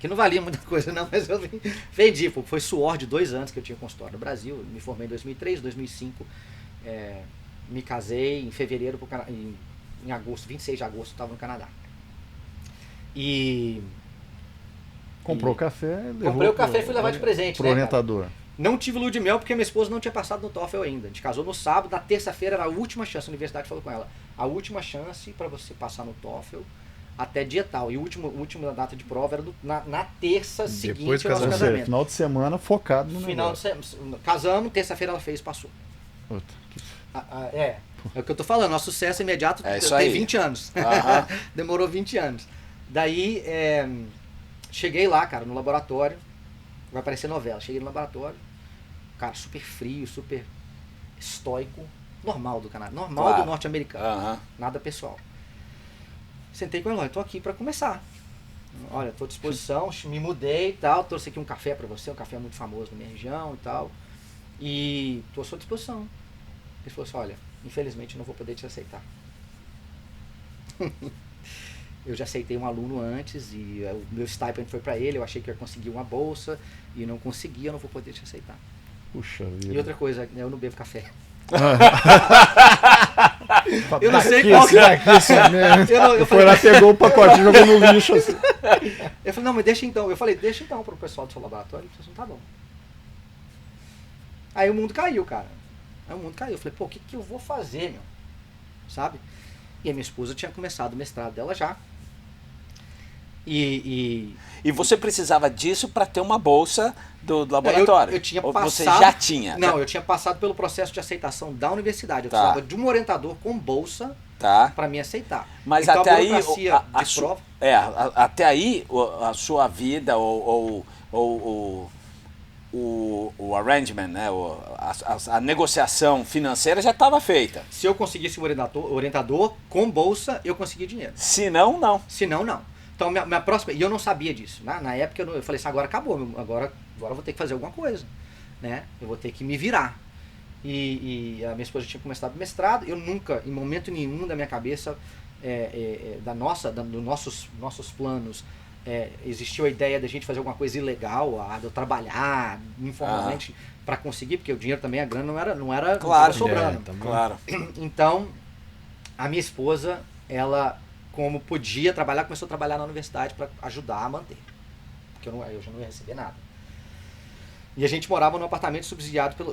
Que não valia muita coisa não, mas eu vendi. Pô, foi suor de 2 anos que eu tinha consultório no Brasil. Me formei em 2003, 2005. Me casei em fevereiro, em agosto, 26 de agosto, eu estava no Canadá. Comprou o café, levou. Comprei o café e fui levar de presente, pro né, orientador. Não tive lua de mel porque minha esposa não tinha passado no TOEFL ainda. A gente casou no sábado, na terça-feira era a última chance, a universidade falou com ela, a última chance para você passar no TOEFL até dia tal. E a última data de prova era na terça seguinte ao nosso Ou seja, casamento. final de semana focado no negócio. Casamos, terça-feira ela fez, passou. Puta, que É o que eu tô falando, nosso sucesso imediato isso tem aí. 20 anos. Aham. Demorou 20 anos. Daí, cheguei lá, cara, no laboratório, vai parecer novela, cheguei no laboratório, cara, super frio, super estoico, normal do Canadá, normal Claro. do norte-americano, Aham. nada pessoal. Sentei com ele, olha, tô aqui pra começar. Olha, tô à disposição, me mudei e tal, trouxe aqui um café pra você, um café muito famoso na minha região e tal, e tô à sua disposição. Ele falou assim, olha, infelizmente eu não vou poder te aceitar. Eu já aceitei um aluno antes e o meu stipend foi para ele, eu achei que eu ia conseguir uma bolsa e não consegui, eu não vou poder te aceitar. Puxa vida. E outra coisa, eu não bebo café. Eu não sei Que qual que será que isso é mesmo? eu Foi lá, pegou o pacotinho e jogou no lixo assim. Eu falei, não, mas deixa então. Eu falei, deixa então pro pessoal do seu laboratório. Ele falou assim, tá bom. Aí o mundo caiu, cara. Eu falei, pô, o que eu vou fazer, meu? Sabe? E a minha esposa tinha começado o mestrado dela já. E você precisava disso para ter uma bolsa do laboratório? Eu tinha Ou passado... você já tinha? Não, eu tinha passado pelo processo de aceitação da universidade. Eu Tá. precisava de um orientador com bolsa Tá. para me aceitar. Mas então, até a aí, burocracia de prova... até aí a sua vida ou o arrangement, né, a negociação financeira já estava feita. Se eu conseguisse um orientador com bolsa, eu conseguia dinheiro. Se não, não. Se não, não. Então, minha próxima... E eu não sabia disso. Na época, eu falei assim, agora acabou. Agora eu vou ter que fazer alguma coisa. Né? Eu vou ter que me virar. E a minha esposa tinha começado o mestrado. Eu nunca, em momento nenhum da minha cabeça, dos nossos planos, existiu a ideia da gente fazer alguma coisa ilegal, de eu trabalhar informalmente para conseguir, porque o dinheiro também, a grana não era Claro, sobrando. Claro. Então, a minha esposa, ela, como podia trabalhar, começou a trabalhar na universidade para ajudar a manter. Porque eu já não ia receber nada. E a gente morava num apartamento subsidiado pela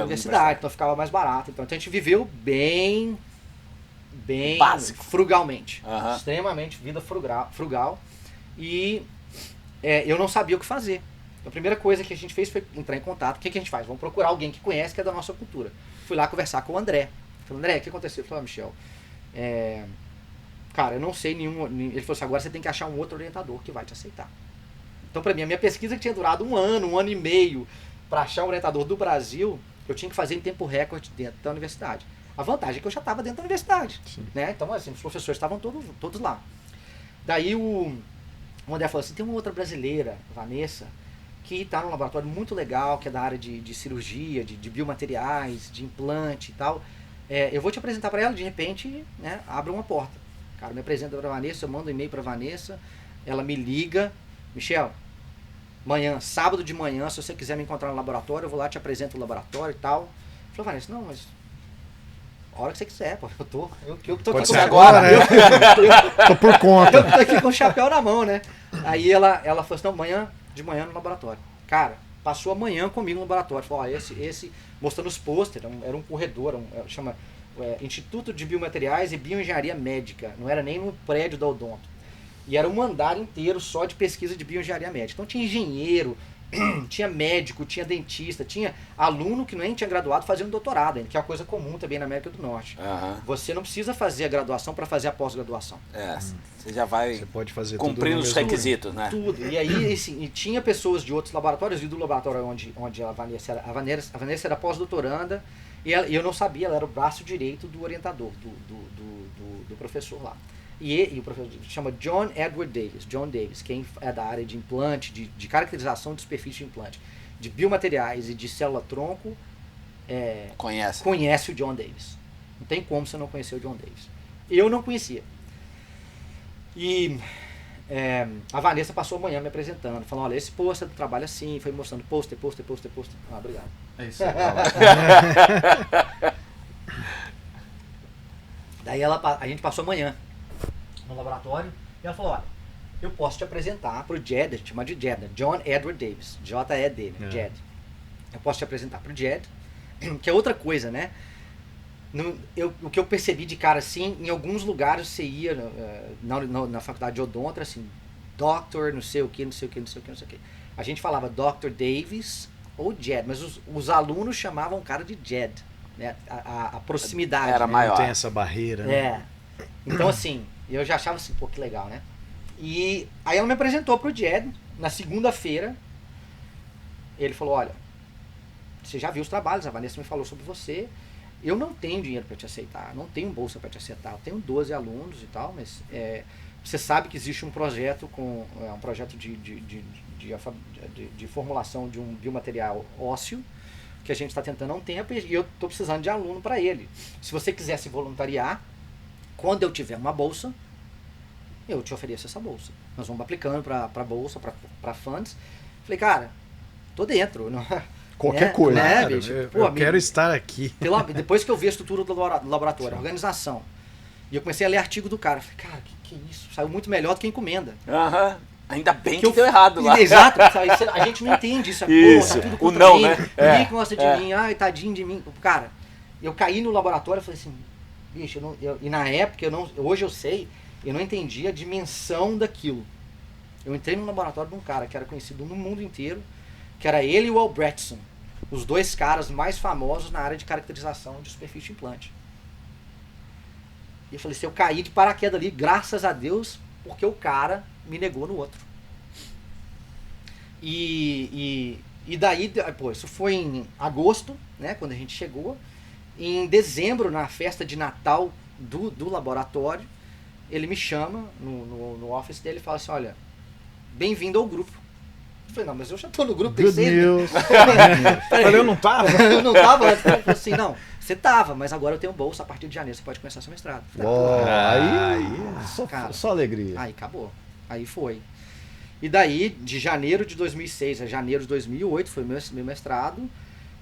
universidade, então ficava mais barato. Então a gente viveu bem básico, frugalmente. Extremamente vida frugal. E eu não sabia o que fazer. A primeira coisa que a gente fez foi entrar em contato. O que a gente faz? Vamos procurar alguém que conhece, que é da nossa cultura. Fui lá conversar com o André. Falei, André, o que aconteceu? Ele falou, Michel, cara, eu não sei nenhum... Ele falou assim, agora você tem que achar um outro orientador que vai te aceitar. Então, pra mim, a minha pesquisa que tinha durado um ano e meio, para achar um orientador do Brasil, eu tinha que fazer em tempo recorde dentro da universidade. A vantagem é que eu já estava dentro da universidade, né? Então, assim, os professores estavam todos lá. Daí o André falou assim, tem uma outra brasileira, Vanessa, que está num laboratório muito legal, que é da área de cirurgia, de biomateriais, de implante e tal. Eu vou te apresentar para ela, de repente, né, abre uma porta. Cara, me apresenta para a Vanessa, eu mando um e-mail para a Vanessa, ela me liga, Michel, amanhã, sábado de manhã, se você quiser me encontrar no laboratório, eu vou lá, te apresento o laboratório e tal. Eu falei, Vanessa, não, mas a hora que você quiser, pô, eu tô Pode aqui ser agora, né? Tô por conta. eu tô aqui com o chapéu na mão, né? Aí ela falou assim, não, de manhã no laboratório. Cara, passou a manhã comigo no laboratório. Falou, ó, esse mostrando os pôsteres, era um corredor, chama Instituto de Biomateriais e Bioengenharia Médica. Não era nem no prédio da Odonto. E era um andar inteiro só de pesquisa de bioengenharia médica. Então tinha engenheiro, tinha médico, tinha dentista, tinha aluno que nem tinha graduado fazendo doutorado, que é uma coisa comum também na América do Norte. Você não precisa fazer a graduação para fazer a pós-graduação. Você já vai pode fazer cumprindo os requisitos, né? Tudo. E aí, assim, e tinha pessoas de outros laboratórios, e do laboratório onde a Vanessa era pós-doutoranda, e eu não sabia, ela era o braço direito do orientador, do professor lá. E o professor chama John Edward Davis, John Davis, quem é da área de implante, de caracterização de superfície de implante, de biomateriais e de célula-tronco, conhece o John Davis. Não tem como você não conhecer o John Davis. Eu não conhecia. E a Vanessa passou a manhã me apresentando, falando, olha, esse pôster trabalha assim, foi mostrando pôster. Ah, obrigado. É isso. Daí a gente passou a manhã no laboratório e ela falou, olha, eu posso te apresentar pro Jed, a gente chama de Jed, né? John Edward Davis, J-E-D, né? Jed. Eu posso te apresentar pro Jed, que é outra coisa, né? O que eu percebi de cara assim, em alguns lugares você ia na faculdade de odonto, assim, Dr. não sei o que. A gente falava Dr. Davis ou Jed, mas os alunos chamavam o cara de Jed, né? A proximidade. Era maior. Não tem essa barreira, né? Então, assim, eu já achava assim, pô, que legal, né? E aí ela me apresentou pro Jed, na segunda-feira, ele falou, olha, você já viu os trabalhos, a Vanessa me falou sobre você, eu não tenho dinheiro para te aceitar, não tenho bolsa para te aceitar, eu tenho 12 alunos e tal, mas você sabe que existe um projeto de formulação de um biomaterial ósseo, que a gente está tentando há um tempo e eu estou precisando de aluno para ele. Se você quiser se voluntariar, quando eu tiver uma bolsa, eu te ofereço essa bolsa. Nós vamos aplicando para bolsa, para funds. Falei, cara, tô dentro. Não, qualquer coisa. Né, bicho? Eu quero estar aqui. Depois que eu vi a estrutura do laboratório, a organização, e eu comecei a ler artigo do cara, falei, cara, que isso? Saiu muito melhor do que encomenda. Ainda bem que deu errado lá. Exato, a gente não entende isso. Isso, tá tudo o não, mim, né? Ninguém gosta de mim, ai, tadinho de mim. Cara, eu caí no laboratório e falei assim, bicho, e na época, hoje eu sei, eu não entendi a dimensão daquilo. Eu entrei no laboratório de um cara que era conhecido no mundo inteiro, que era ele e o Albrechtsen, os dois caras mais famosos na área de caracterização de superfície de implante. E eu falei assim, eu caí de paraquedas ali, graças a Deus, porque o cara me negou no outro. E daí, pô, isso foi em agosto, né, quando a gente chegou. Em dezembro, na festa de Natal do laboratório, ele me chama no office dele e fala assim, olha, bem-vindo ao grupo. Eu falei, não, mas eu já tô no grupo, tem 6 meses. Eu não tava? Eu não tava. Ele falou assim, não, você tava, mas agora eu tenho bolsa, a partir de janeiro você pode começar seu mestrado. Só alegria. Aí acabou. Aí foi. E daí, de janeiro de 2006 a janeiro de 2008, foi meu mestrado.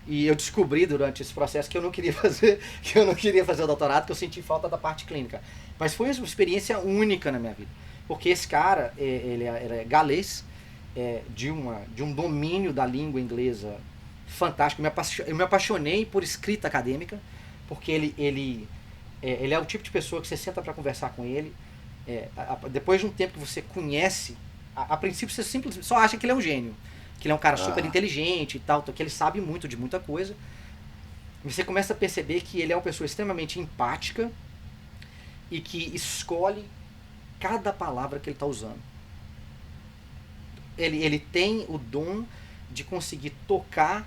E eu descobri durante esse processo que eu não queria fazer o doutorado, que eu senti falta da parte clínica. Mas foi uma experiência única na minha vida. Porque esse cara, ele é galês, de um domínio da língua inglesa fantástico. Eu me apaixonei por escrita acadêmica, porque ele é o tipo de pessoa que você senta para conversar com ele. Depois de um tempo que você conhece, a princípio você simplesmente só acha que ele é um gênio. Que ele é um cara super inteligente e tal, que ele sabe muito de muita coisa. Você começa a perceber que ele é uma pessoa extremamente empática e que escolhe cada palavra que ele está usando. Ele tem o dom de conseguir tocar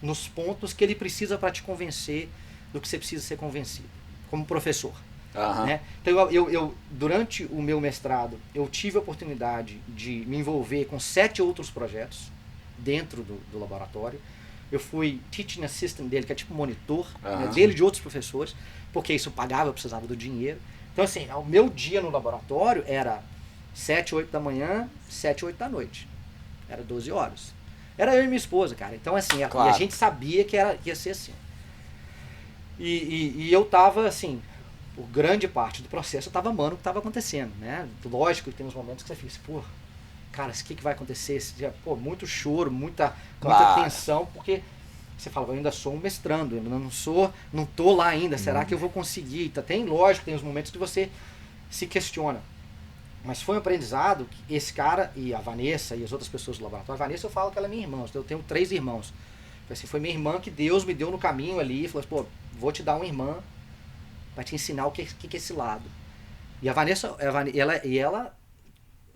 nos pontos que ele precisa para te convencer do que você precisa ser convencido, como professor. Né? Então eu durante o meu mestrado eu tive a oportunidade de me envolver com 7 outros projetos dentro do laboratório. Eu fui teaching assistant dele, que é tipo monitor, né, dele e de outros professores, porque isso pagava, eu precisava do dinheiro. Então assim, o meu dia no laboratório era 7, 8 da manhã, 7, 8 da noite. Era 12 horas. Era eu e minha esposa, cara. Então assim, claro. E a gente sabia que ia ser assim. E eu tava assim, por grande parte do processo eu tava amando o que estava acontecendo, né? Lógico que tem uns momentos que você fica assim, pô, cara, o que vai acontecer? Pô, muito choro, muita tensão, porque você fala, eu ainda sou um mestrando, eu não tô lá ainda, será que eu vou conseguir? Lógico, tem os momentos que você se questiona. Mas foi um aprendizado que esse cara e a Vanessa e as outras pessoas do laboratório, a Vanessa eu falo que ela é minha irmã, eu tenho 3 irmãos. Assim, foi minha irmã que Deus me deu no caminho ali, falou assim, pô, vou te dar uma irmã para te ensinar o que é esse lado. E a Vanessa, ela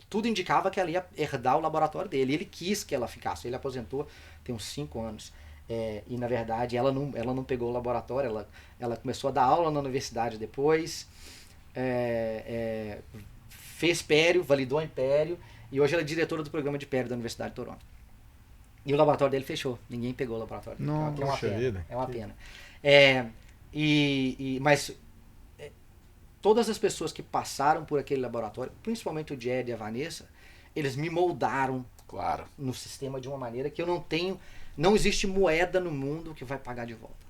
tudo indicava que ela ia herdar o laboratório dele. Ele quis que ela ficasse. Ele aposentou tem uns 5 anos. E, na verdade, ela não pegou o laboratório. Ela começou a dar aula na universidade depois. Fez Pério, validou em Pério. E hoje ela é diretora do programa de Pério da Universidade de Toronto. E o laboratório dele fechou. Ninguém pegou o laboratório dele. Não, é uma pena. Mas todas as pessoas que passaram por aquele laboratório, principalmente o Jed e a Vanessa, eles me moldaram no sistema de uma maneira que não existe moeda no mundo que vai pagar de volta.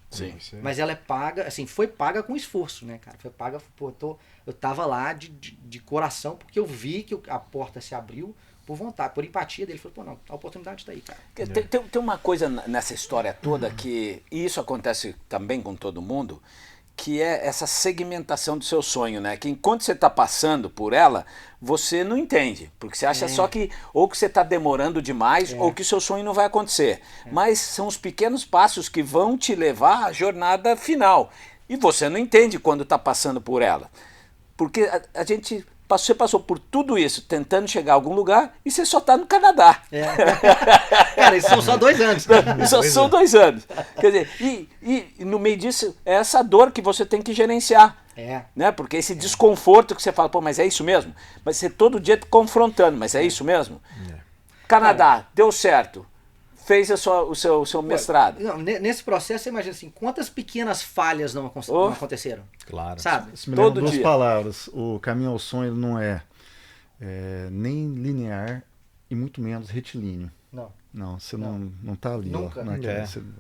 Sim. Mas ela é paga, assim, foi paga com esforço, né, cara? Foi paga, eu tava lá de coração, porque eu vi que a porta se abriu por vontade, por empatia dele. Falei, pô, não, a oportunidade tá aí, cara. Tem uma coisa nessa história toda que, e isso acontece também com todo mundo, que é essa segmentação do seu sonho, né? Que enquanto você está passando por ela, você não entende. Porque você acha só que ou que você está demorando demais ou que o seu sonho não vai acontecer. Mas são os pequenos passos que vão te levar à jornada final. E você não entende quando está passando por ela. Porque você passou por tudo isso tentando chegar a algum lugar e você só está no Canadá. Cara, isso são só 2 anos. Só são 2 anos. Quer dizer, e no meio disso é essa dor que você tem que gerenciar. Né? Porque esse desconforto que você fala, pô, mas é isso mesmo? Mas você todo dia confrontando, mas é isso mesmo? Canadá, deu certo. Fez o seu mestrado. Não, nesse processo, você imagina assim, quantas pequenas falhas não aconteceram? Claro. Sabe? Isso me lembra 2 palavras. O caminho ao sonho não é nem linear e muito menos retilíneo. Não, você não tá ali, nunca.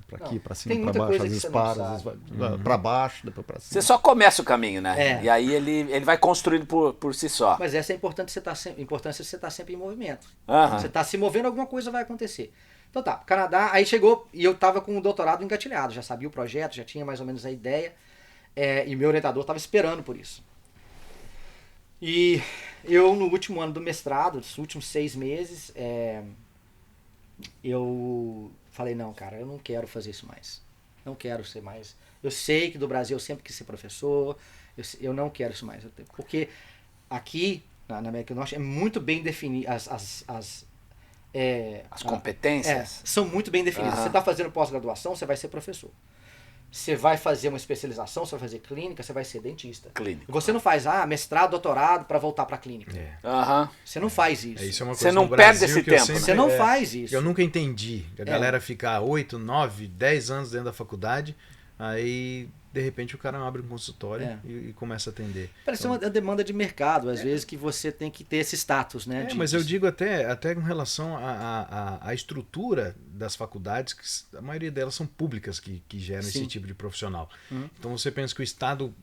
Pra aqui, pra cima, pra baixo, às vezes para, às vezes vai pra baixo, depois pra cima. Você só começa o caminho, né? E aí ele vai construindo por si só. Mas essa é a importância de você estar sempre em movimento. Você tá se movendo, alguma coisa vai acontecer. Então tá, Canadá, aí chegou e eu tava com o doutorado engatilhado, já sabia o projeto, já tinha mais ou menos a ideia, e meu orientador tava esperando por isso. E eu, no último ano do mestrado, nos últimos 6 meses, eu falei, não, cara, eu não quero fazer isso mais. Não quero ser mais. Eu sei que do Brasil eu sempre quis ser professor, eu não quero isso mais. Porque aqui, na América do Norte, é muito bem definido, as competências são muito bem definidas. Você está fazendo pós-graduação, você vai ser professor. Você vai fazer uma especialização, você vai fazer clínica, você vai ser dentista. Clínico. Você não faz mestrado, doutorado para voltar para a clínica. Você não faz isso. Isso é uma coisa você não perde esse tempo. Você não faz isso. Eu nunca entendi. A galera ficar 8, 9, 10 anos dentro da faculdade, aí de repente o cara abre um consultório e começa a atender. Parece uma demanda de mercado, às vezes, que você tem que ter esse status, né? Mas eu digo até com relação à estrutura das faculdades, que a maioria delas são públicas que geram esse tipo de profissional. Então você pensa que o Estado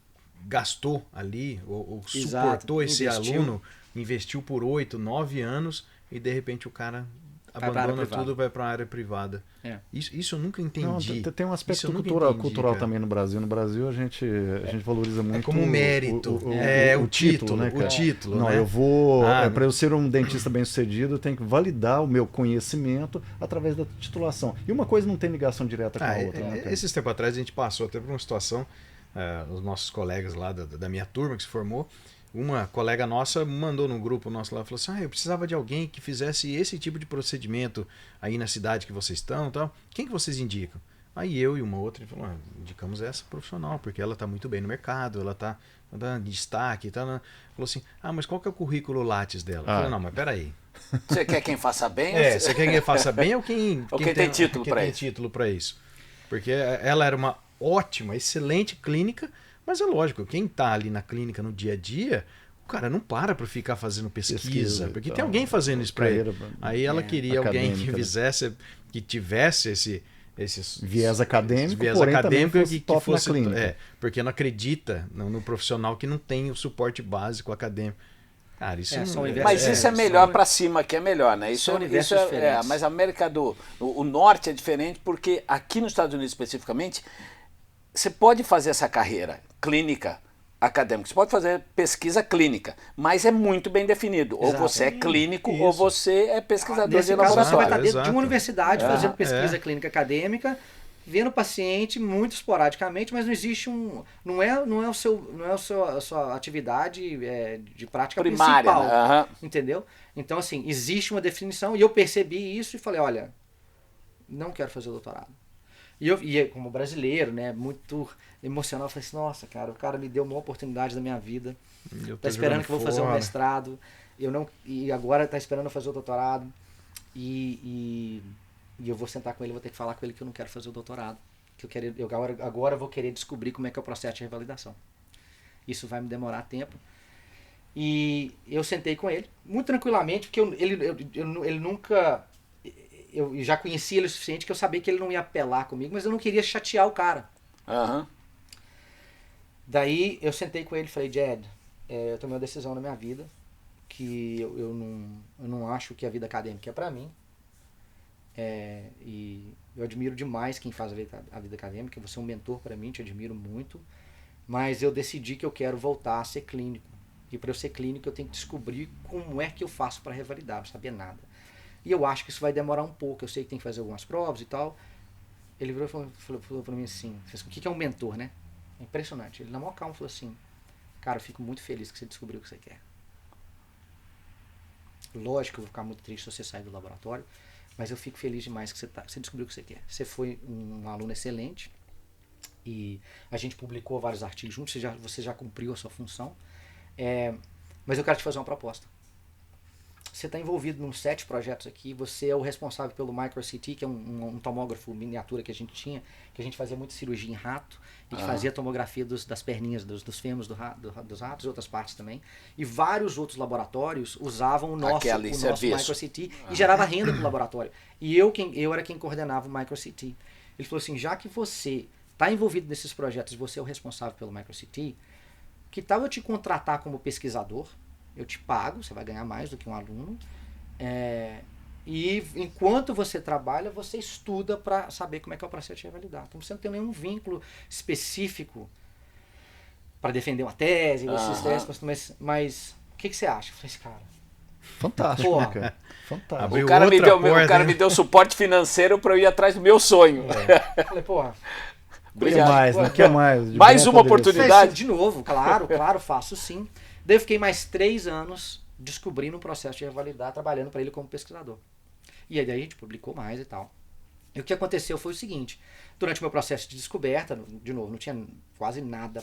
gastou ali, ou suportou esse aluno, investiu por 8, 9 anos e de repente o cara abandona tudo e vai para a área privada. Isso eu nunca entendi. Não, tem um aspecto cultural também no Brasil. No Brasil a gente valoriza muito como mérito. O título, né, cara? O título. Não, né? eu vou. Para eu ser um dentista bem sucedido, eu tenho que validar o meu conhecimento através da titulação. E uma coisa não tem ligação direta com a outra. Né, cara? Esses tempos atrás a gente passou até por uma situação, os nossos colegas lá da minha turma que se formou. Uma colega nossa mandou no grupo nosso lá, falou assim, eu precisava de alguém que fizesse esse tipo de procedimento aí na cidade que vocês estão e tal. Quem que vocês indicam? Aí eu e uma outra, falou, indicamos essa profissional, porque ela está muito bem no mercado, ela está dando destaque. Falou assim, mas qual que é o currículo Lattes dela? Eu falei, não, mas peraí. Você quer quem faça bem? Você quer quem faça bem ou quem tem título para isso? Título para isso? Porque ela era uma ótima, excelente clínica, mas é lógico, quem está ali na clínica no dia a dia, o cara não para ficar fazendo pesquisa porque tem alguém fazendo isso para ele. Aí ela queria alguém que tivesse esse viés acadêmico, que fosse na clínica. Porque não acredita no profissional que não tem o suporte básico acadêmico. Cara, isso mas isso é melhor para cima, que é melhor, né? Isso mas a América o Norte é diferente, porque aqui nos Estados Unidos especificamente, você pode fazer essa carreira clínica acadêmica, você pode fazer pesquisa clínica, mas é muito bem definido. Ou você é clínico ou você é pesquisador de laboratório. Você vai estar dentro de uma universidade fazendo pesquisa clínica acadêmica, vendo o paciente muito esporadicamente, mas não existe não é a sua atividade de prática primária, principal, entendeu? Então assim, existe uma definição e eu percebi isso e falei, olha, não quero fazer o doutorado. E eu, como brasileiro, né, muito emocional, eu falei assim, nossa, cara, o cara me deu uma oportunidade da minha vida, tá esperando que eu vou fazer um mestrado, e agora tá esperando eu fazer o doutorado, e eu vou sentar com ele, vou ter que falar com ele que eu não quero fazer o doutorado, que agora eu vou querer descobrir como é que é o processo de revalidação. Isso vai me demorar tempo. E eu sentei com ele, muito tranquilamente, porque ele nunca... Eu já conhecia ele o suficiente que eu sabia que ele não ia apelar comigo, mas eu não queria chatear o cara. Daí eu sentei com ele e falei, Jed, eu tomei uma decisão na minha vida que eu não acho que a vida acadêmica é pra mim. E eu admiro demais quem faz a vida acadêmica, você é um mentor pra mim, te admiro muito, mas eu decidi que eu quero voltar a ser clínico. E para eu ser clínico eu tenho que descobrir como é que eu faço para revalidar, não sabia nada. E eu acho que isso vai demorar um pouco, eu sei que tem que fazer algumas provas e tal. Ele virou e falou para mim assim, o que é um mentor, né? É impressionante. Ele na maior calma falou assim, cara, eu fico muito feliz que você descobriu o que você quer. Lógico que eu vou ficar muito triste se você sair do laboratório, mas eu fico feliz demais que você descobriu o que você quer. Você foi um aluno excelente e a gente publicou vários artigos juntos, você já cumpriu a sua função, mas eu quero te fazer uma proposta. Você está envolvido nos 7 projetos aqui, você é o responsável pelo MicroCT, que é um tomógrafo miniatura que a gente tinha, que a gente fazia muita cirurgia em rato, a gente fazia tomografia das perninhas, dos fêmurs dos ratos e outras partes também. E vários outros laboratórios usavam o nosso MicroCT e gerava renda para o laboratório. E eu era quem coordenava o MicroCT. Ele falou assim, já que você está envolvido nesses projetos, você é o responsável pelo MicroCT, que tal eu te contratar como pesquisador? Eu te pago, você vai ganhar mais do que um aluno. E enquanto você trabalha, você estuda para saber como é que é o processo de revalidar. Então você não tem nenhum vínculo específico para defender uma tese, mas o que você acha? Eu falei assim, cara, fantástico, né, cara? Fantástico. O cara me deu suporte financeiro para eu ir atrás do meu sonho. Eu falei, porra, obrigado. Quer mais? Mais uma oportunidade? De novo, claro, faço sim. Daí eu fiquei mais 3 anos descobrindo o processo de revalidar, trabalhando para ele como pesquisador. E aí a gente publicou mais e tal. E o que aconteceu foi o seguinte, durante o meu processo de descoberta, de novo, não tinha quase nada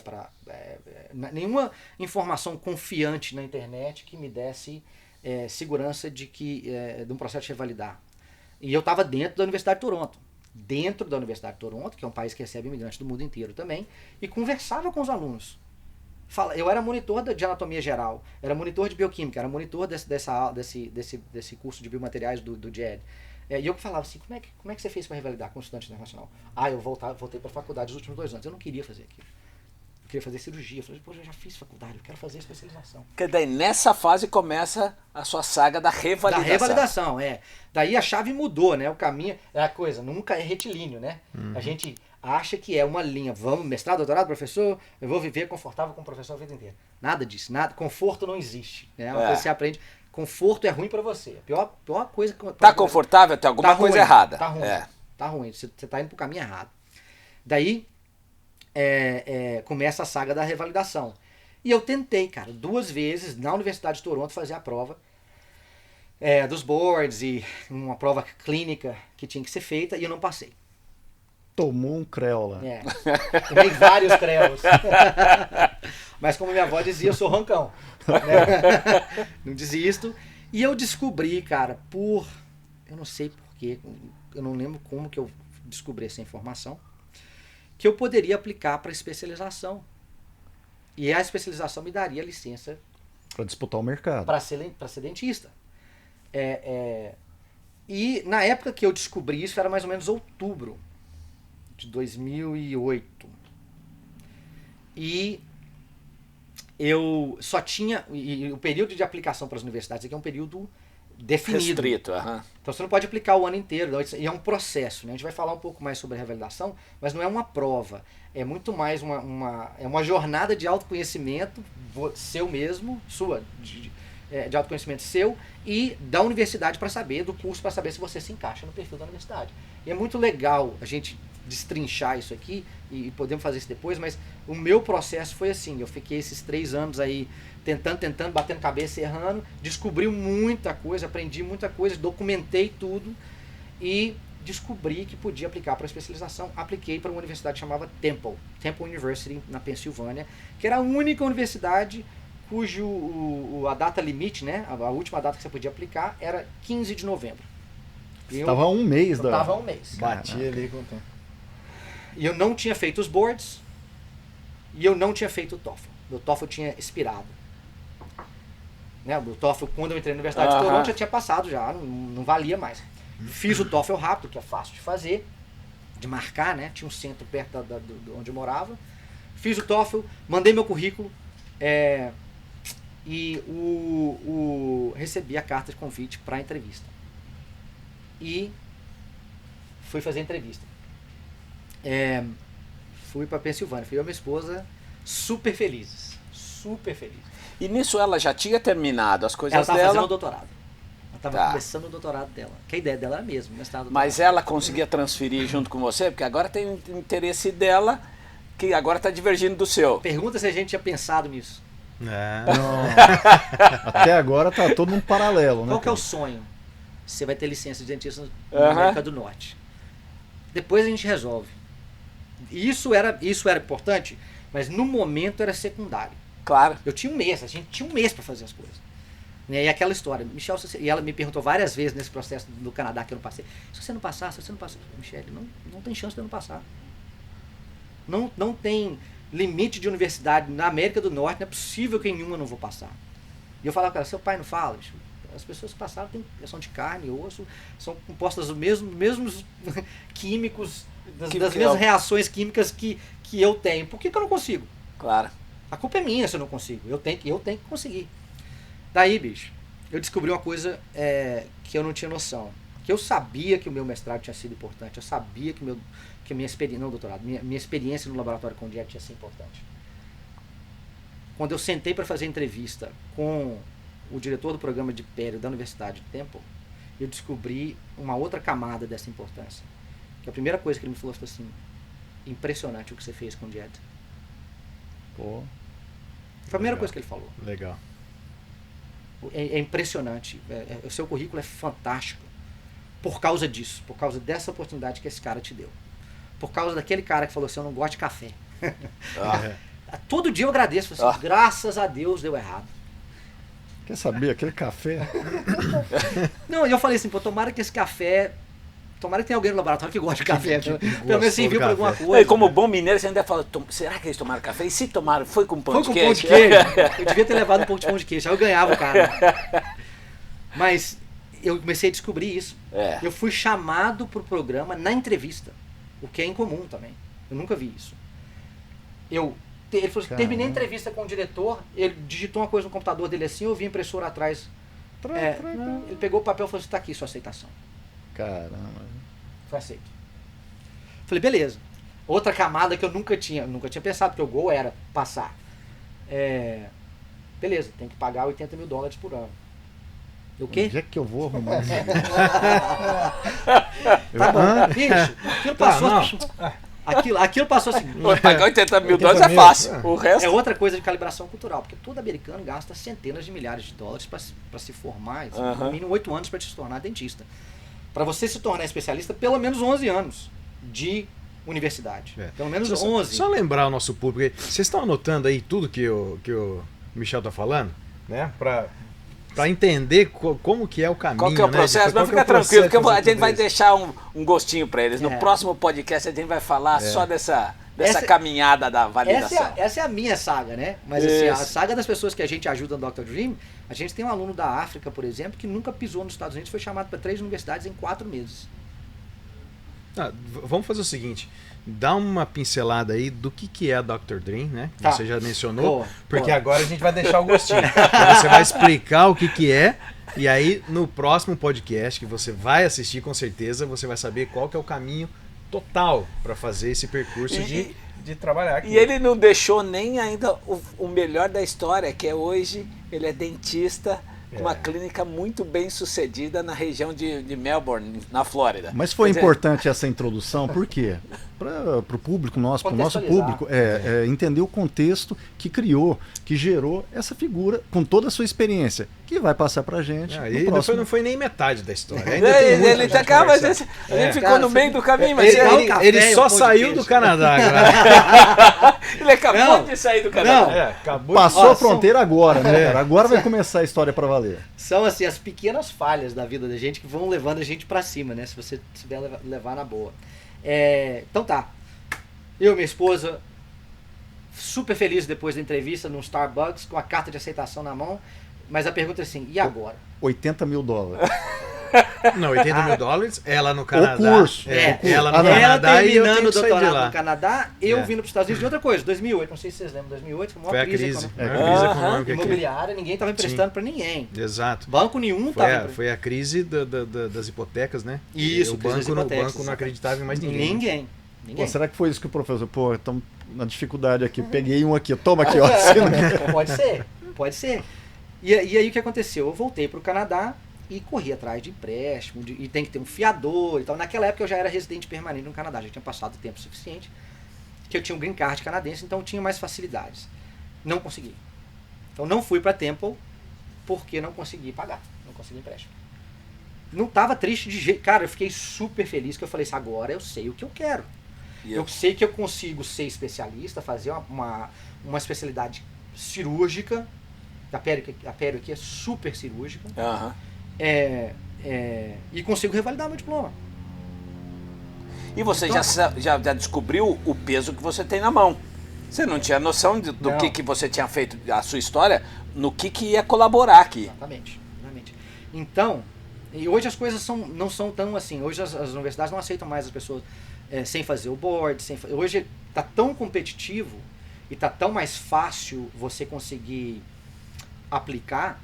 nenhuma informação confiante na internet que me desse segurança de um processo de revalidar. E eu estava dentro da Universidade de Toronto. dentro da Universidade de Toronto, que é um país que recebe imigrantes do mundo inteiro também, e conversava com os alunos. Eu era monitor de anatomia geral, era monitor de bioquímica, era monitor desse curso de biomateriais do GED. E eu falava assim, como é que você fez para revalidar com estudante internacional? Eu voltei para a faculdade nos últimos 2 anos, eu não queria fazer aquilo. Eu queria fazer cirurgia. Eu falei, eu já fiz faculdade, eu quero fazer especialização. Porque daí nessa fase começa a sua saga da revalidação. Da revalidação, Daí a chave mudou, né? O caminho, é a coisa, nunca é retilíneo, né? A gente acha que é uma linha, vamos, mestrado, doutorado, professor, eu vou viver confortável com o professor a vida inteira. Nada disso, conforto não existe. É uma coisa que você aprende. Conforto é ruim pra você. A pior coisa que... Tá confortável? Tem alguma coisa errada. Tá ruim. Tá ruim. Você tá indo pro caminho errado. Daí, começa a saga da revalidação. E eu tentei, cara, 2 vezes na Universidade de Toronto fazer a prova dos boards e uma prova clínica que tinha que ser feita e eu não passei. Tomou um creu lá. Tomei vários creus. Mas como minha avó dizia, eu sou roncão. Né? Não desisto. E eu descobri, cara, eu não sei porquê, eu não lembro como que eu descobri essa informação, que eu poderia aplicar para especialização. E a especialização me daria licença para disputar o mercado. Para ser dentista. E na época que eu descobri isso, era mais ou menos outubro de 2008. E eu só tinha... E o período de aplicação para as universidades aqui é um período definido. Restrito, Então você não pode aplicar o ano inteiro. E é um processo, né? A gente vai falar um pouco mais sobre a revalidação, mas não é uma prova. É muito mais uma jornada de autoconhecimento seu mesmo, de autoconhecimento seu e da universidade para saber, do curso para saber se você se encaixa no perfil da universidade. E é muito legal a gente destrinchar isso aqui e podemos fazer isso depois, mas o meu processo foi assim, eu fiquei esses 3 anos aí tentando, batendo cabeça, errando, descobri muita coisa, aprendi muita coisa, documentei tudo e descobri que podia aplicar para especialização. Apliquei para uma universidade chamada Temple University, na Pensilvânia, que era a única universidade cujo a data limite, né, a última data que você podia aplicar era 15 de novembro. Estava um mês. Estava um mês. Batia ali com o tempo. E eu não tinha feito os boards e eu não tinha feito o TOEFL. Meu TOEFL tinha expirado. Né? O TOEFL, quando eu entrei na Universidade de Toronto, já tinha passado, já não valia mais. Fiz o TOEFL rápido, que é fácil de fazer, de marcar, né? Tinha um centro perto de onde eu morava. Fiz o TOEFL, mandei meu currículo e recebi a carta de convite para a entrevista. E fui fazer a entrevista. Fui para Pensilvânia, fui eu e minha esposa super felizes. Super felizes. E nisso ela já tinha terminado as coisas dela? Ela estava fazendo o doutorado. Ela estava começando o doutorado dela. Que a ideia dela era mesmo. Mas ela conseguia transferir junto com você? Porque agora tem um interesse dela que agora está divergindo do seu. Pergunta se a gente tinha pensado nisso. Não. Até agora tá todo mundo paralelo, né? Qual que é o sonho? Você vai ter licença de dentista na América do Norte. Depois a gente resolve. Isso era importante, mas no momento era secundário. Claro. Eu tinha um mês, a gente tinha um mês para fazer as coisas. E aquela história, Michel, e ela me perguntou várias vezes nesse processo do Canadá que eu não passei. Se você não passar, Michel, não tem chance de eu não passar. Não tem limite de universidade na América do Norte, não é possível que em nenhuma eu não vou passar. E eu falava, cara, seu pai não fala, bicho. As pessoas que passaram são de carne e osso, são compostas dos mesmos químicos, das mesmas reações químicas que eu tenho. Por que eu não consigo? Claro. A culpa é minha se eu não consigo. Eu tenho que conseguir. Daí, bicho, eu descobri uma coisa que eu não tinha noção. Que eu sabia que o meu mestrado tinha sido importante. Eu sabia que a minha experiência, não doutorado, minha experiência no laboratório com o GED tinha sido importante. Quando eu sentei para fazer entrevista com o diretor do programa de Pério da Universidade de Temple, eu descobri uma outra camada dessa importância. Que a primeira coisa que ele me falou foi assim, impressionante o que você fez com o GED. Pô. Foi a primeira coisa que ele falou. Legal. É impressionante. O seu currículo é fantástico. Por causa disso. Por causa dessa oportunidade que esse cara te deu. Por causa daquele cara que falou assim, eu não gosto de café. Todo dia eu agradeço. Assim, graças a Deus deu errado. Quer saber? Aquele café... Não, eu falei assim, pô, tomara que esse café Tomara que tenha alguém no laboratório que goste de café. Pelo menos serviu para alguma E coisa. como bom mineiro, você ainda fala, será que eles tomaram café? E se tomaram, foi com pão Foi de com queijo? pão de queijo. Eu devia ter levado um pouco de pão de queijo, aí eu ganhava o cara. Mas eu comecei a descobrir isso. É. Eu fui chamado pro programa na entrevista, o que é incomum também. Eu nunca vi isso. Ele falou assim, terminei a entrevista com o diretor, ele digitou uma coisa no computador dele assim, eu vi a impressora atrás. Ele pegou o papel e falou assim, tá aqui sua aceitação. Caramba. Foi aceito. Falei, beleza. Outra camada que eu nunca tinha pensado, porque o gol era passar. Beleza, tem que pagar $80 mil por ano. O quê? Onde é que eu vou arrumar isso? Tá bom, bicho, aquilo passou. Aquilo passou assim. Pagar $80 mil é fácil. O resto. É outra coisa de calibração cultural, porque todo americano gasta centenas de milhares de dólares para se formar, no mínimo 8 anos para se tornar dentista. Para você se tornar especialista, pelo menos 11 anos de universidade. Pelo menos 11. Só lembrar o nosso público aí, vocês estão anotando aí tudo que o Michel tá falando, né? Para entender como que é o caminho. Qual que é o processo? Né? Mas fica tranquilo, porque a gente vai deixar um gostinho para eles. No próximo podcast a gente vai falar só dessa caminhada da validação. Essa é a minha saga, né? Mas assim, a saga das pessoas que a gente ajuda no Dr. Dream, a gente tem um aluno da África, por exemplo, que nunca pisou nos Estados Unidos, foi chamado para 3 universidades em 4 meses. Vamos fazer o seguinte, dá uma pincelada aí do que é a Dr. Dream, né? Tá. Você já mencionou, porque boa. agora a gente vai deixar o gostinho. Você vai explicar o que é, e aí no próximo podcast que você vai assistir, com certeza, você vai saber qual que é o caminho total para fazer esse percurso de trabalhar aqui. E ele não deixou nem ainda o melhor da história, que é hoje ele é dentista com uma clínica muito bem sucedida na região de Melbourne, na Flórida. Mas foi importante essa introdução, por quê? Para o público nosso, para o nosso público, entender o contexto que criou, que gerou essa figura com toda a sua experiência, que vai passar para a gente. E não foi nem metade da história. Ele a gente ficou no meio do caminho, mas ele só saiu do Canadá agora. Ele acabou de sair do Canadá. Passou a fronteira agora, né, cara? Agora vai começar a história para valer. São assim as pequenas falhas da vida da gente que vão levando a gente para cima, né? Se você souber levar na boa. Então tá. Eu e minha esposa, super feliz depois da entrevista no Starbucks, com a carta de aceitação na mão. Mas a pergunta é assim, e agora? $80 mil. Não, $80 mil, ela no Canadá. O curso. Ela no Canadá e eu terminando tenho o que sair de doutorado lá. no Canadá, eu vindo para os Estados Unidos. E outra coisa, 2008, não sei se vocês lembram, 2008 foi uma Foi a crise crise. econômica. A crise econômica aqui. Imobiliária, ninguém estava emprestando para ninguém. Exato. Banco nenhum estava. Foi a crise das hipotecas, né? Isso, o banco não acreditava em mais ninguém. Ninguém. Pô, será que foi isso que o professor... Pô, estamos na dificuldade aqui. Peguei um aqui. Toma aqui, ó. Pode ser. E aí o que aconteceu? Eu voltei para o Canadá e corri atrás de empréstimo, e tem que ter um fiador e tal. Naquela época eu já era residente permanente no Canadá, já tinha passado tempo suficiente, que eu tinha um green card canadense, então eu tinha mais facilidades. Não consegui. Então não fui para Temple porque não consegui pagar, não consegui empréstimo. Não estava triste de jeito. Cara, eu fiquei super feliz que eu falei assim, agora eu sei o que eu quero. Eu sei que eu consigo ser especialista, fazer uma especialidade cirúrgica. A pério aqui é super cirúrgica. E consigo revalidar meu diploma. E você já descobriu o peso que você tem na mão. Você não tinha noção do que você tinha feito, a sua história, no que ia colaborar aqui. Exatamente. Então, e hoje as coisas não são tão assim. Hoje as universidades não aceitam mais as pessoas sem fazer o board. Hoje está tão competitivo e está tão mais fácil você conseguir aplicar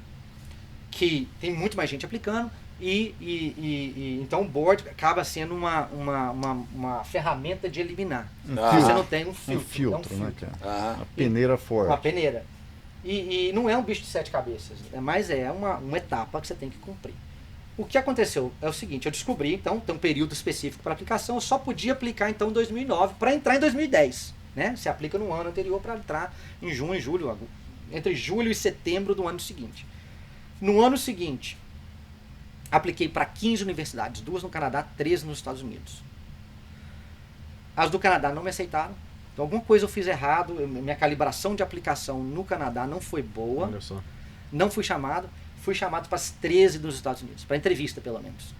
que tem muito mais gente aplicando então o board acaba sendo uma ferramenta de eliminar. Você não tem um filtro. Né, cara? Uma peneira forte. Uma peneira. E não é um bicho de 7 cabeças, mas é uma etapa que você tem que cumprir. O que aconteceu é o seguinte, eu descobri, então, tem um período específico para aplicação, eu só podia aplicar, então, em 2009, para entrar em 2010. Né? Você aplica no ano anterior para entrar em junho e julho, entre julho e setembro do ano seguinte. No ano seguinte, apliquei para 15 universidades, 2 no Canadá, 13 nos Estados Unidos. As do Canadá não me aceitaram, então alguma coisa eu fiz errado, minha calibração de aplicação no Canadá não foi boa, Olha só. Não fui chamado para as 13 dos Estados Unidos, para entrevista pelo menos.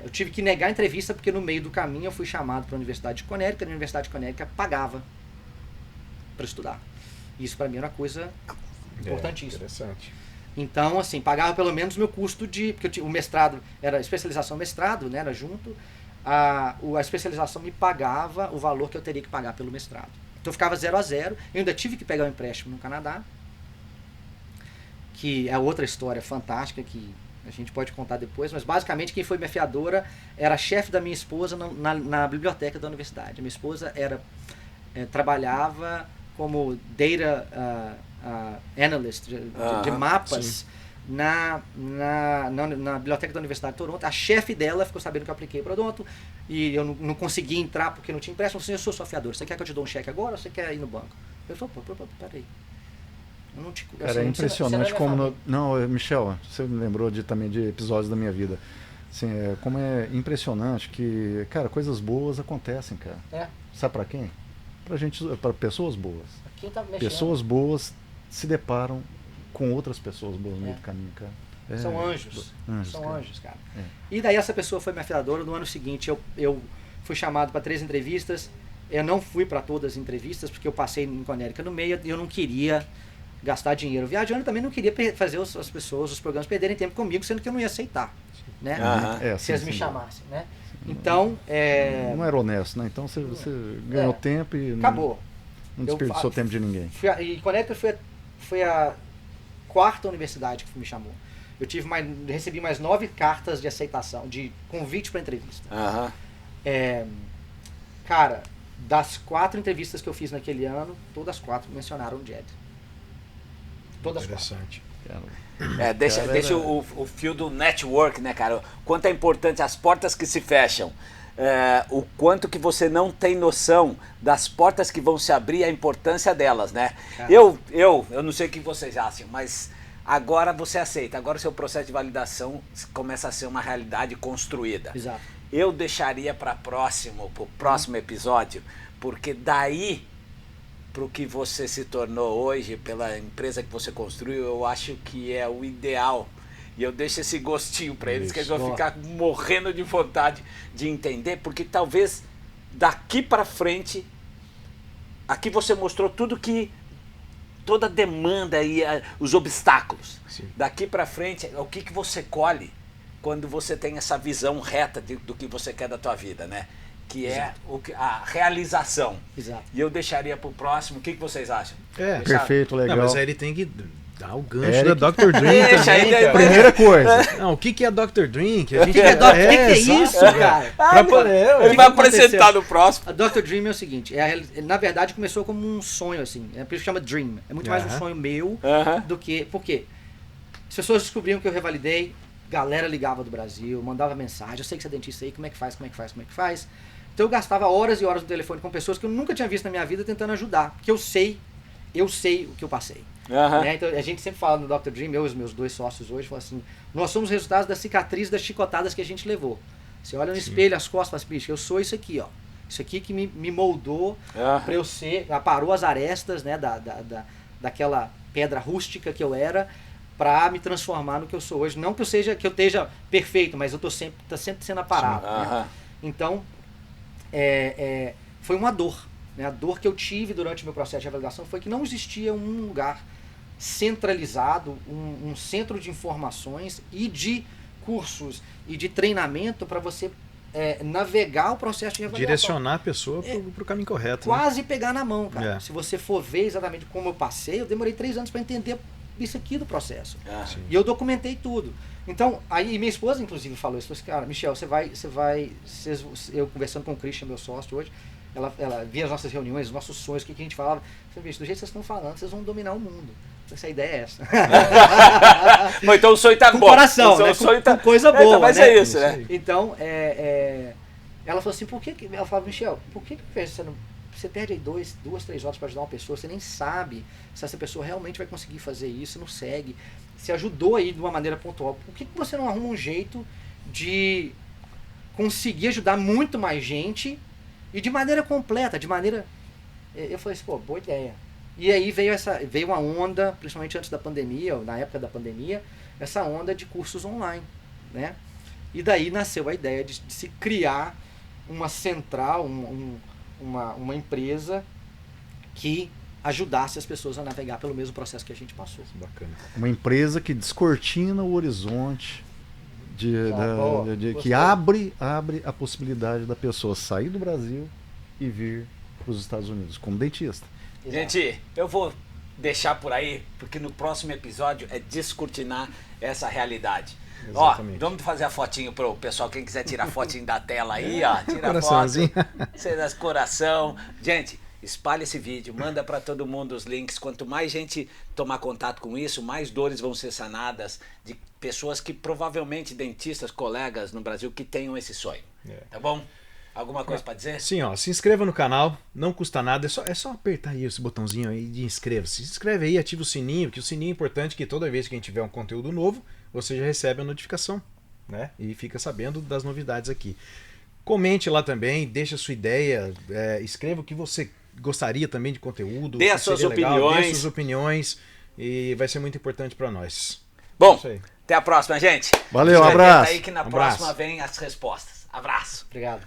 eu tive que negar a entrevista porque no meio do caminho eu fui chamado para a Universidade de Connecticut, a Universidade de Connecticut pagava para estudar. Isso para mim era uma coisa importantíssima. Interessante. Então, assim, pagava pelo menos o meu custo porque o mestrado, era especialização mestrado, né, era junto, a especialização me pagava o valor que eu teria que pagar pelo mestrado. Então eu ficava 0 a 0, eu ainda tive que pegar um empréstimo no Canadá, que é outra história fantástica que a gente pode contar depois, mas basicamente quem foi minha fiadora era a chefe da minha esposa na biblioteca da universidade. A minha esposa trabalhava como data analyst de mapas na biblioteca da Universidade de Toronto. A chefe dela ficou sabendo que eu apliquei para Toronto e eu não consegui entrar porque não tinha empréstimo. Assim, eu sou sua fiadora, você quer que eu te dou um cheque agora ou você quer ir no banco? Eu falei, peraí. Cara, é impressionante como... Não, Michel, você me lembrou também de episódios da minha vida. Assim, como é impressionante que, cara, coisas boas acontecem, cara. Sabe pra quem? Pra pessoas boas. Quem tá mexendo? Pessoas boas se deparam com outras pessoas boas no meio do caminho, cara. São anjos. São cara. anjos, cara. E daí essa pessoa foi minha fiadora. No ano seguinte eu fui chamado para 3 entrevistas. Eu não fui para todas as entrevistas porque eu passei em Connecticut no meio e eu não queria gastar dinheiro viajando, também não queria fazer as pessoas, os programas perderem tempo comigo, sendo que eu não ia aceitar, né? Se eles me chamassem, né? Então, não era honesto, né? Então você ganhou tempo e acabou. Não desperdiçou tempo de ninguém. E Connecticut foi a 4ª universidade que me chamou. Eu recebi mais 9 cartas de aceitação, de convite para entrevista. Cara, das 4 entrevistas que eu fiz naquele ano, todas as 4 mencionaram o JED. Todas Interessante. Deixa o fio do network, né, cara? Quanto é importante as portas que se fecham. O quanto que você não tem noção das portas que vão se abrir, a importância delas, né? Eu não sei o que vocês acham, mas agora você aceita. Agora o seu processo de validação começa a ser uma realidade construída. Exato. Eu deixaria para o próximo episódio, porque daí... para o que você se tornou hoje, pela empresa que você construiu, eu acho que é o ideal. E eu deixo esse gostinho para eles, que eles vão ficar morrendo de vontade de entender, porque talvez daqui para frente, aqui você mostrou toda a demanda e os obstáculos. Sim. Daqui para frente, o que você colhe quando você tem essa visão reta do que você quer da tua vida, né? Que é a realização. Exato. E eu deixaria para o próximo. O que vocês acham? Perfeito, legal. Não, mas aí ele tem que dar o gancho da Dr. Drink também. Primeira coisa. Não, o que é Dr. Drink? O que é isso, cara? Ele vai apresentar no próximo. A Dr. Dream é o seguinte, na verdade começou como um sonho, assim. Por isso que chama Dream. É muito mais um sonho meu do que... Por quê? As pessoas descobriam que eu revalidei, galera ligava do Brasil, mandava mensagem, eu sei que você é dentista aí, como é que faz? Então eu gastava horas e horas no telefone com pessoas que eu nunca tinha visto na minha vida tentando ajudar, porque eu sei o que eu passei. Né? Então a gente sempre fala no Dr. Dream, eu e os meus 2 sócios hoje, falam assim, nós somos resultados das cicatrizes, das chicotadas que a gente levou. Você olha no espelho, as costas, fala assim, bicho, eu sou isso aqui, ó. Isso aqui que me moldou para eu ser, aparou as arestas, né, daquela pedra rústica que eu era, para me transformar no que eu sou hoje. Não que eu esteja perfeito, mas eu tô sempre sendo aparado. Né? Então, foi uma dor. Né? A dor que eu tive durante o meu processo de avaliação foi que não existia um lugar centralizado, um centro de informações e de cursos e de treinamento para você navegar o processo de avaliação. Direcionar a pessoa para o caminho correto. Quase pegar na mão, cara. Se você for ver exatamente como eu passei, eu demorei 3 anos para entender isso aqui do processo. E eu documentei tudo. Então, aí minha esposa, inclusive, falou isso. Falou assim, cara, Michel, eu conversando com o Christian, meu sócio hoje, ela via as nossas reuniões, os nossos sonhos, o que a gente falava. Do jeito que vocês estão falando, vocês vão dominar o mundo. Essa ideia é essa. Bom, então o sonho tá com bom. Coração, né? Com coisa boa. Mas né? é isso, né? Então, ela falou assim, ela falava, Michel, por que você perde aí 2, 3 horas para ajudar uma pessoa, você nem sabe se essa pessoa realmente vai conseguir fazer isso, não segue. Você ajudou aí de uma maneira pontual. Por que você não arruma um jeito de conseguir ajudar muito mais gente e de maneira completa, Eu falei assim, boa ideia. E aí veio uma onda, principalmente antes da pandemia, ou na época da pandemia, essa onda de cursos online, né? E daí nasceu a ideia de se criar uma central, uma empresa que ajudasse as pessoas a navegar pelo mesmo processo que a gente passou. Bacana. Uma empresa que descortina o horizonte, que gostei. abre a possibilidade da pessoa sair do Brasil e vir para os Estados Unidos como dentista. Gente, eu vou deixar por aí, porque no próximo episódio é descortinar essa realidade. Exatamente. Ó, vamos fazer a fotinho pro pessoal, quem quiser tirar fotinho da tela aí, ó, tira a Coraçãozinho. foto, você das coração. Gente, espalhe esse vídeo, manda para todo mundo os links. Quanto mais gente tomar contato com isso, mais dores vão ser sanadas de pessoas que provavelmente, dentistas, colegas no Brasil, que tenham esse sonho. Tá bom? Alguma coisa para dizer? Sim, ó, se inscreva no canal, não custa nada, é só apertar aí esse botãozinho aí de inscreva-se. Se inscreve aí, ativa o sininho, que o sininho é importante, que toda vez que a gente tiver um conteúdo novo, você já recebe a notificação, né? E fica sabendo das novidades aqui. Comente lá também, deixa a sua ideia, escreva o que você gostaria também de conteúdo. Dê as suas legal, opiniões. dê suas opiniões e vai ser muito importante para nós. Bom, Isso aí. até a próxima, gente. Valeu, Fica atento abraço. aí que na Abraço. próxima vem as respostas. Abraço. Obrigado.